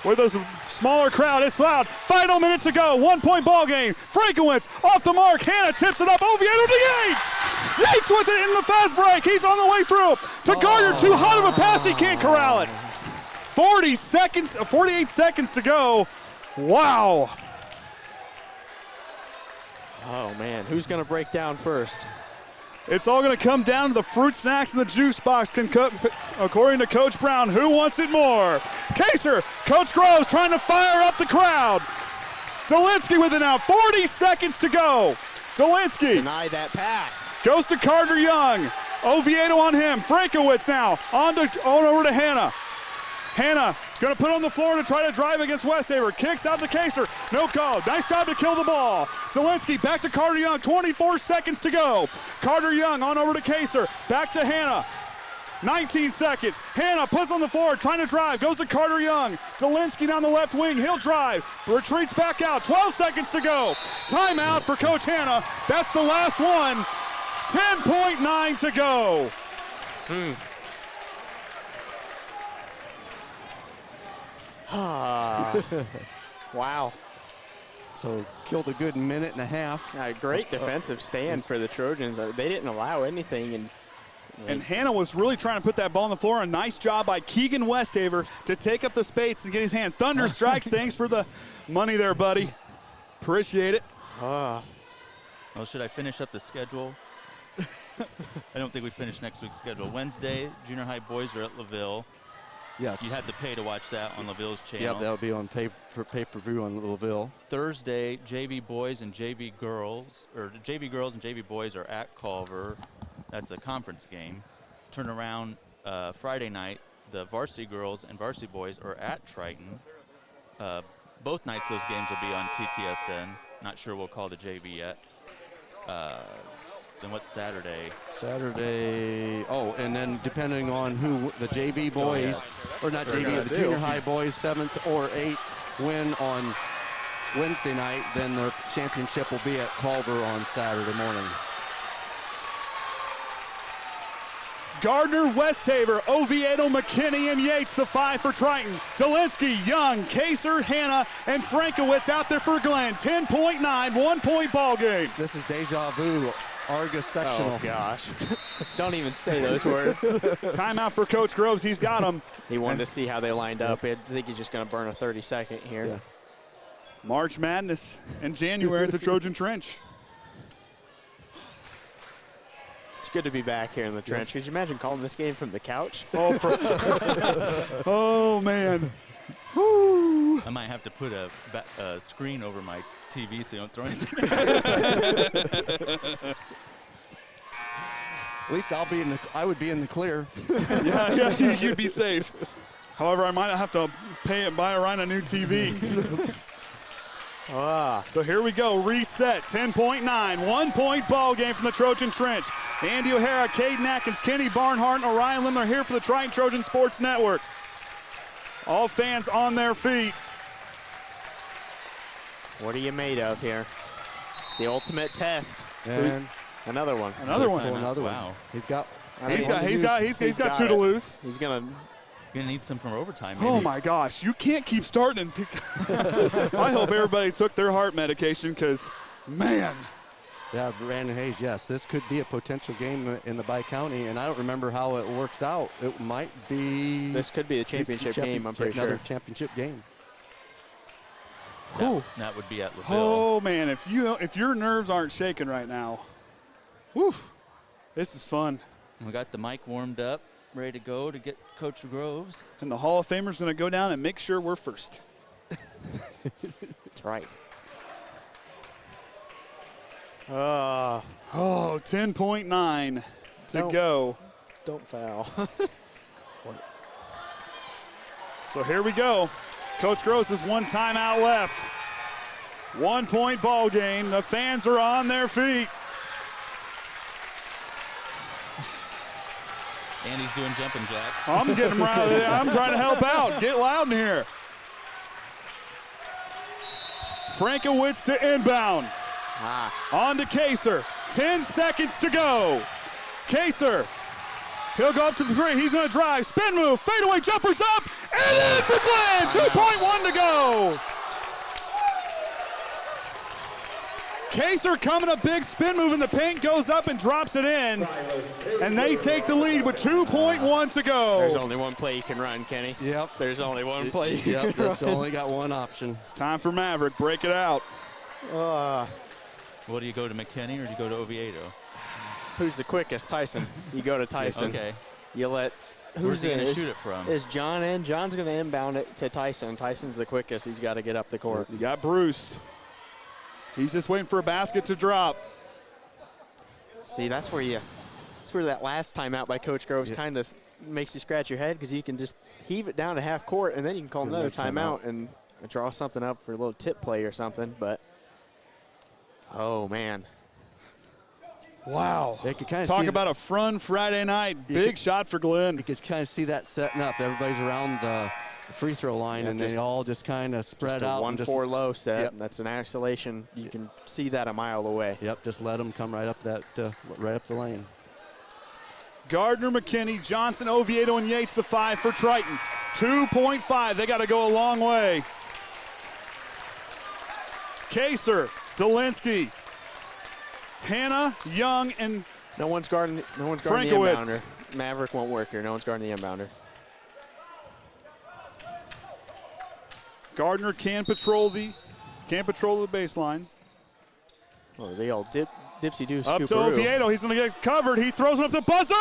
With a smaller crowd, it's loud. Final minute to go. 1-point ball game. Frankowitz off the mark. Hanna tips it up. Oviedo to Yates. Yates with it in the fast break. He's on the way through. To Gardner. Too hot of a pass. He can't corral it. 48 seconds to go. Wow. Oh, man. Who's going to break down first? It's all going to come down to the fruit snacks in the juice box, according to Coach Brown. Who wants it more? Kaser, Coach Groves trying to fire up the crowd. Delinsky with it now. 40 seconds to go. Delinsky. Deny that pass. Goes to Carter Young. Oviedo on him. Frankowitz now on over to Hanna. Hanna going to put on the floor to try to drive against Westafer. Kicks out to Kaser. No call. Nice job to kill the ball. Delinsky back to Carter Young. 24 seconds to go. Carter Young on over to Kaser. Back to Hanna. 19 seconds. Hanna puts on the floor, trying to drive. Goes to Carter Young. Delinsky down the left wing. He'll drive. Retreats back out. 12 seconds to go. Timeout for Coach Hanna. That's the last one. 10.9 to go. Wow. So killed a good minute and a half. Great defensive stand for the Trojans. They didn't allow anything. And Hanna was really trying to put that ball on the floor. A nice job by Keegan Westafer to take up the space and get his hand. Thunder strikes. Thanks for the money there, buddy. Appreciate it. Well, should I finish up the schedule? I don't think we finished next week's schedule. Wednesday, junior high boys are at LaVille. Yes. You had to pay to watch that on LaVille's channel. Yep, that'll be on pay-per-view on LaVille. Thursday, JV boys and JV girls, or JV girls and JV boys are at Culver. That's a conference game. Turn around Friday night. the varsity girls and varsity boys are at Triton. Both nights those games will be on TTSN. Not sure we'll call the JV yet. Then what's Saturday? Saturday, and then depending on who the JV boys, or not JV, the junior high boys, 7th or 8th win on Wednesday night, then the championship will be at Culver on Saturday morning. Gardner, Westafer, Oviedo, McKinney, and Yates, the 5 for Triton. Dolinsky, Young, Kaser, Hanna, and Frankowitz out there for Glenn. 10.9, 1-point ball game. This is deja vu, Argus sectional. Oh, gosh. Don't even say those words. Timeout for Coach Groves. He's got them. He wanted to see how they lined up. I think he's just going to burn a 30-second here. Yeah. March Madness in January at the Trojan Trench. It's good to be back here in the trench. Could you imagine calling this game from the couch? Oh, man. Woo. I might have to put a screen over my TV so you don't throw anything. At least I would be in the clear. Yeah, you'd be safe. However, I might have to buy Orion a new TV. So here we go, reset, 10.9, 1-point ball game from the Trojan Trench. Andy O'Hara, Caden Atkins, Kenny Barnhart, and Orion Lemler here for the Triton Trojan Sports Network. All fans on their feet. What are you made of here? It's the ultimate test. And another one. Another one. Wow. He's got 2 to lose. He's gonna need some from overtime. Maybe. Oh my gosh, you can't keep starting. I hope everybody took their heart medication because, man. Yeah, Brandon Hayes, yes, this could be a potential game in the Bi-County, and I don't remember how it works out. It might be... This could be a championship game, I'm pretty sure. Another championship game. That would be at LaVille. Oh man, if your nerves aren't shaking right now, whew, this is fun. We got the mic warmed up, ready to go to get Coach Groves. And the Hall of Famer's going to go down and make sure we're first. That's right. 10.9 to go. Don't foul. So here we go. Coach Groves has 1 timeout left. 1-point ball game. The fans are on their feet. Andy's doing jumping jacks. I'm getting right there. I'm trying to help out. Get loud in here. Frankowitz to inbound. On to Kaser. 10 seconds to go. Kaser. He'll go up to the 3. He's going to drive. Spin move. Fadeaway jumpers up. And in for Glenn. 2.1 to go. Kaser coming a big spin move in the paint, goes up and drops it in. And they take the lead with 2.1 to go. There's only one play you can run, Kenny. Yep. There's only one play you Yep, can that's run. only got one option. It's time for Maverick. Break it out. Well, do you go to McKinney or do you go to Oviedo? Who's the quickest? Tyson. You go to Tyson. Okay. You let... Where's he going to shoot it from? Is John in? John's going to inbound it to Tyson. Tyson's the quickest. He's got to get up the court. You got Bruce. He's just waiting for a basket to drop. See, that's where that last timeout by Coach Groves kind of makes you scratch your head because you can just heave it down to half court and then you can call another timeout and draw something up for a little tip play or something. But, oh, man. Wow. They could kind of talk about a fun Friday night. Big shot for Glenn. You could kind of see that setting up. Everybody's around the free throw line, and they all just kind of spread out. 1-4 low set. Yep. That's an isolation. You can see that a mile away. Yep, just let them come right up the lane. Gardner, McKinney, Johnson, Oviedo, and Yates, the 5 for Triton. 2.5. They got to go a long way. Kaser, Dolinsky, Hanna, Young, and no one's guarding the inbounder. Maverick won't work here. No one's guarding the inbounder. Gardner can patrol the baseline. Oh, they all dipsy-doo Up to scooperoo. Oviedo. He's going to get covered. He throws it up to buzzer.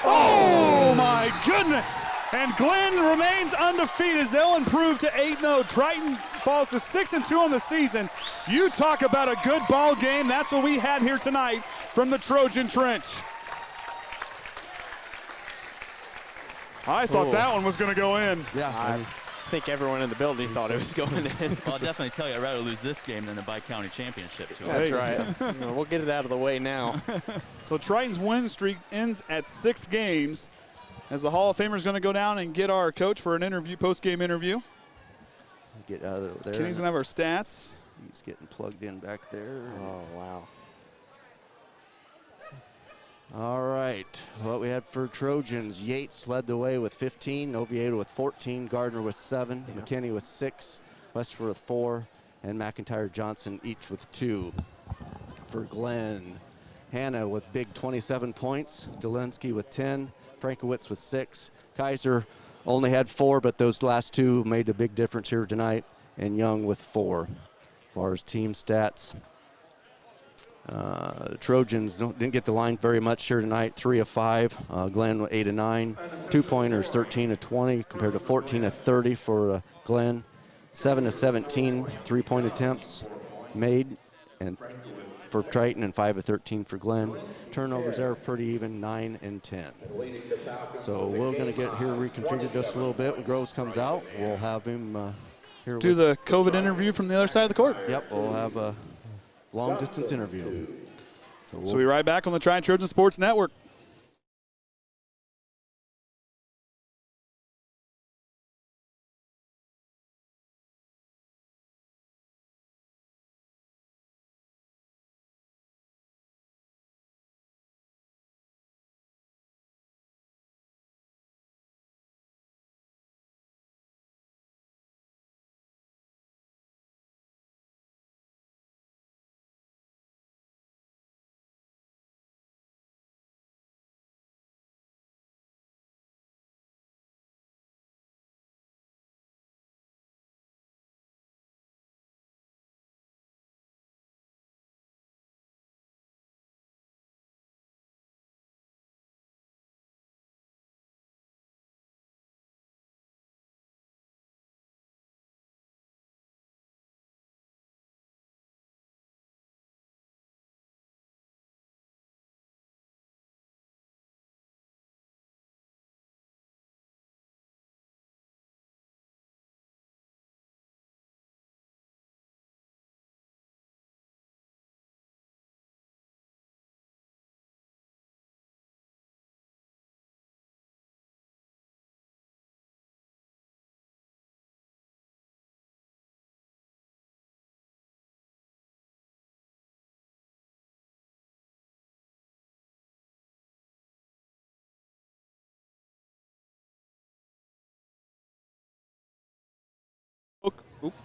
Oh, my goodness. And Glenn remains undefeated as they'll improve to 8-0. Triton falls to 6-2 on the season. You talk about a good ball game. That's what we had here tonight from the Trojan Trench. I thought that one was going to go in. Yeah, I think everyone in the building thought it was going in. Well, I'll definitely tell you, I'd rather lose this game than the bi-county championship. That's right. We'll get it out of the way now. So Triton's win streak ends at 6 games as the Hall of Famer is going to go down and get our coach for an interview, post-game interview. Get out of there. Kenny's going to have our stats. He's getting plugged in back there. Oh, wow. All right, what we had for Trojans, Yates led the way with 15, Oviedo with 14, Gardner with 7, McKinney with 6, Westafer with 4, and McIntyre Johnson each with 2. For Glenn, Hannah with big 27 points, Delinsky with 10, Frankowitz with 6, Kaiser only had 4, but those last 2 made a big difference here tonight, and Young with 4. As far as team stats, Trojans didn't get the line very much here tonight. 3 of 5. Glenn 8 of 9. 2-pointers 13 of 20 compared to 14 of 30 for Glenn. 7 of 17 3-point attempts made, and for Triton, and 5 of 13 for Glenn. Turnovers there are pretty even, 9 and 10. So we're going to get here reconfigured just a little bit. When Groves comes out, we'll have him here. Do the COVID interview from the other side of the court. Yep, we'll have a long-distance interview. So we'll be right back on the Triton Trojan Sports Network.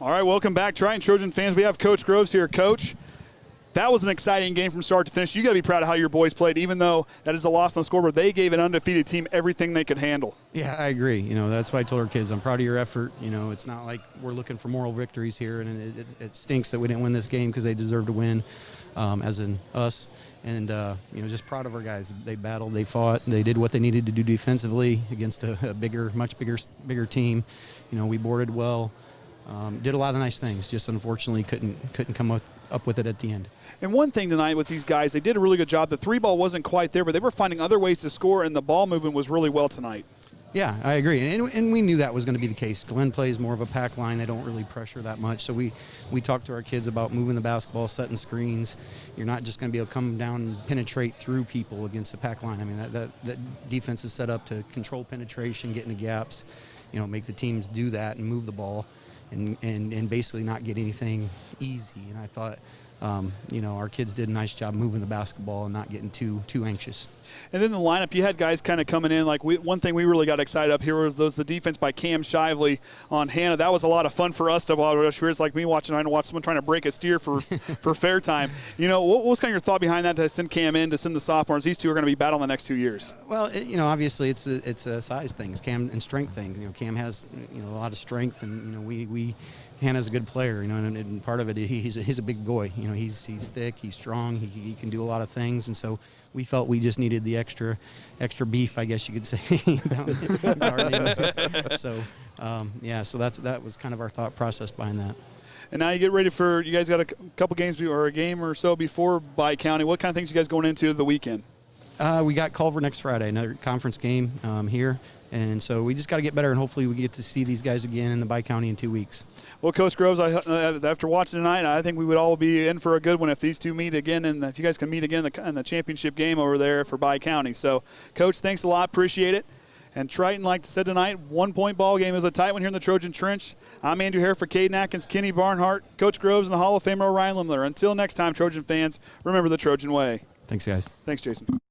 All right, welcome back, Triton Trojan fans. We have Coach Groves here. Coach, that was an exciting game from start to finish. You got to be proud of how your boys played, even though that is a loss on the scoreboard. They gave an undefeated team everything they could handle. Yeah, I agree. You know, that's why I told our kids, I'm proud of your effort. You know, it's not like we're looking for moral victories here, and it stinks that we didn't win this game because they deserve to win, as in us. And, you know, just proud of our guys. They battled, they fought, they did what they needed to do defensively against a bigger, much bigger team. You know, we boarded well. Did a lot of nice things, just unfortunately couldn't come up with it at the end. And one thing tonight with these guys, they did a really good job. The 3-ball wasn't quite there, but they were finding other ways to score, and the ball movement was really well tonight. Yeah, I agree, and we knew that was going to be the case. Glenn plays more of a pack line. They don't really pressure that much, so we talked to our kids about moving the basketball, setting screens. You're not just going to be able to come down and penetrate through people against the pack line. I mean, that defense is set up to control penetration, get into gaps, you know, make the teams do that and move the ball. And basically not get anything easy. And I thought, you know, our kids did a nice job moving the basketball and not getting too anxious. And then the lineup, you had guys kind of coming in. Like one thing we really got excited up here was the defense by Cam Shively on Hannah. That was a lot of fun for us to watch. It's like me watching someone trying to break a steer for fair time. You know, what was kind of your thought behind that to send Cam in, to send the sophomores? These two are going to be battling the next 2 years. Well, you know, obviously it's a size thing, Cam, and strength thing. You know, Cam has, you know, a lot of strength, and you know Hannah's a good player, you know, and part of it, he's a big boy. You know, he's thick, he's strong, he can do a lot of things, and so we felt we just needed the extra beef, I guess you could say. So, yeah, so that was kind of our thought process behind that. And now you get ready you guys got a couple games or a game or so before Bi-County. What kind of things you guys going into the weekend? We got Culver next Friday, another conference game here. And so we just got to get better, and hopefully we get to see these guys again in the Bi-County in 2 weeks. Well, Coach Groves, after watching tonight, I think we would all be in for a good one if these two meet again, and if you guys can meet again in the championship game over there for Bi-County. So, Coach, thanks a lot. Appreciate it. And Triton, like I said tonight, 1-point ball game. Is a tight one here in the Trojan Trench. I'm Andrew Hare for Caden, Atkins, Kenny, Barnhart, Coach Groves, and the Hall of Famer Orion Lemler. Until next time, Trojan fans, remember the Trojan way. Thanks, guys. Thanks, Jason.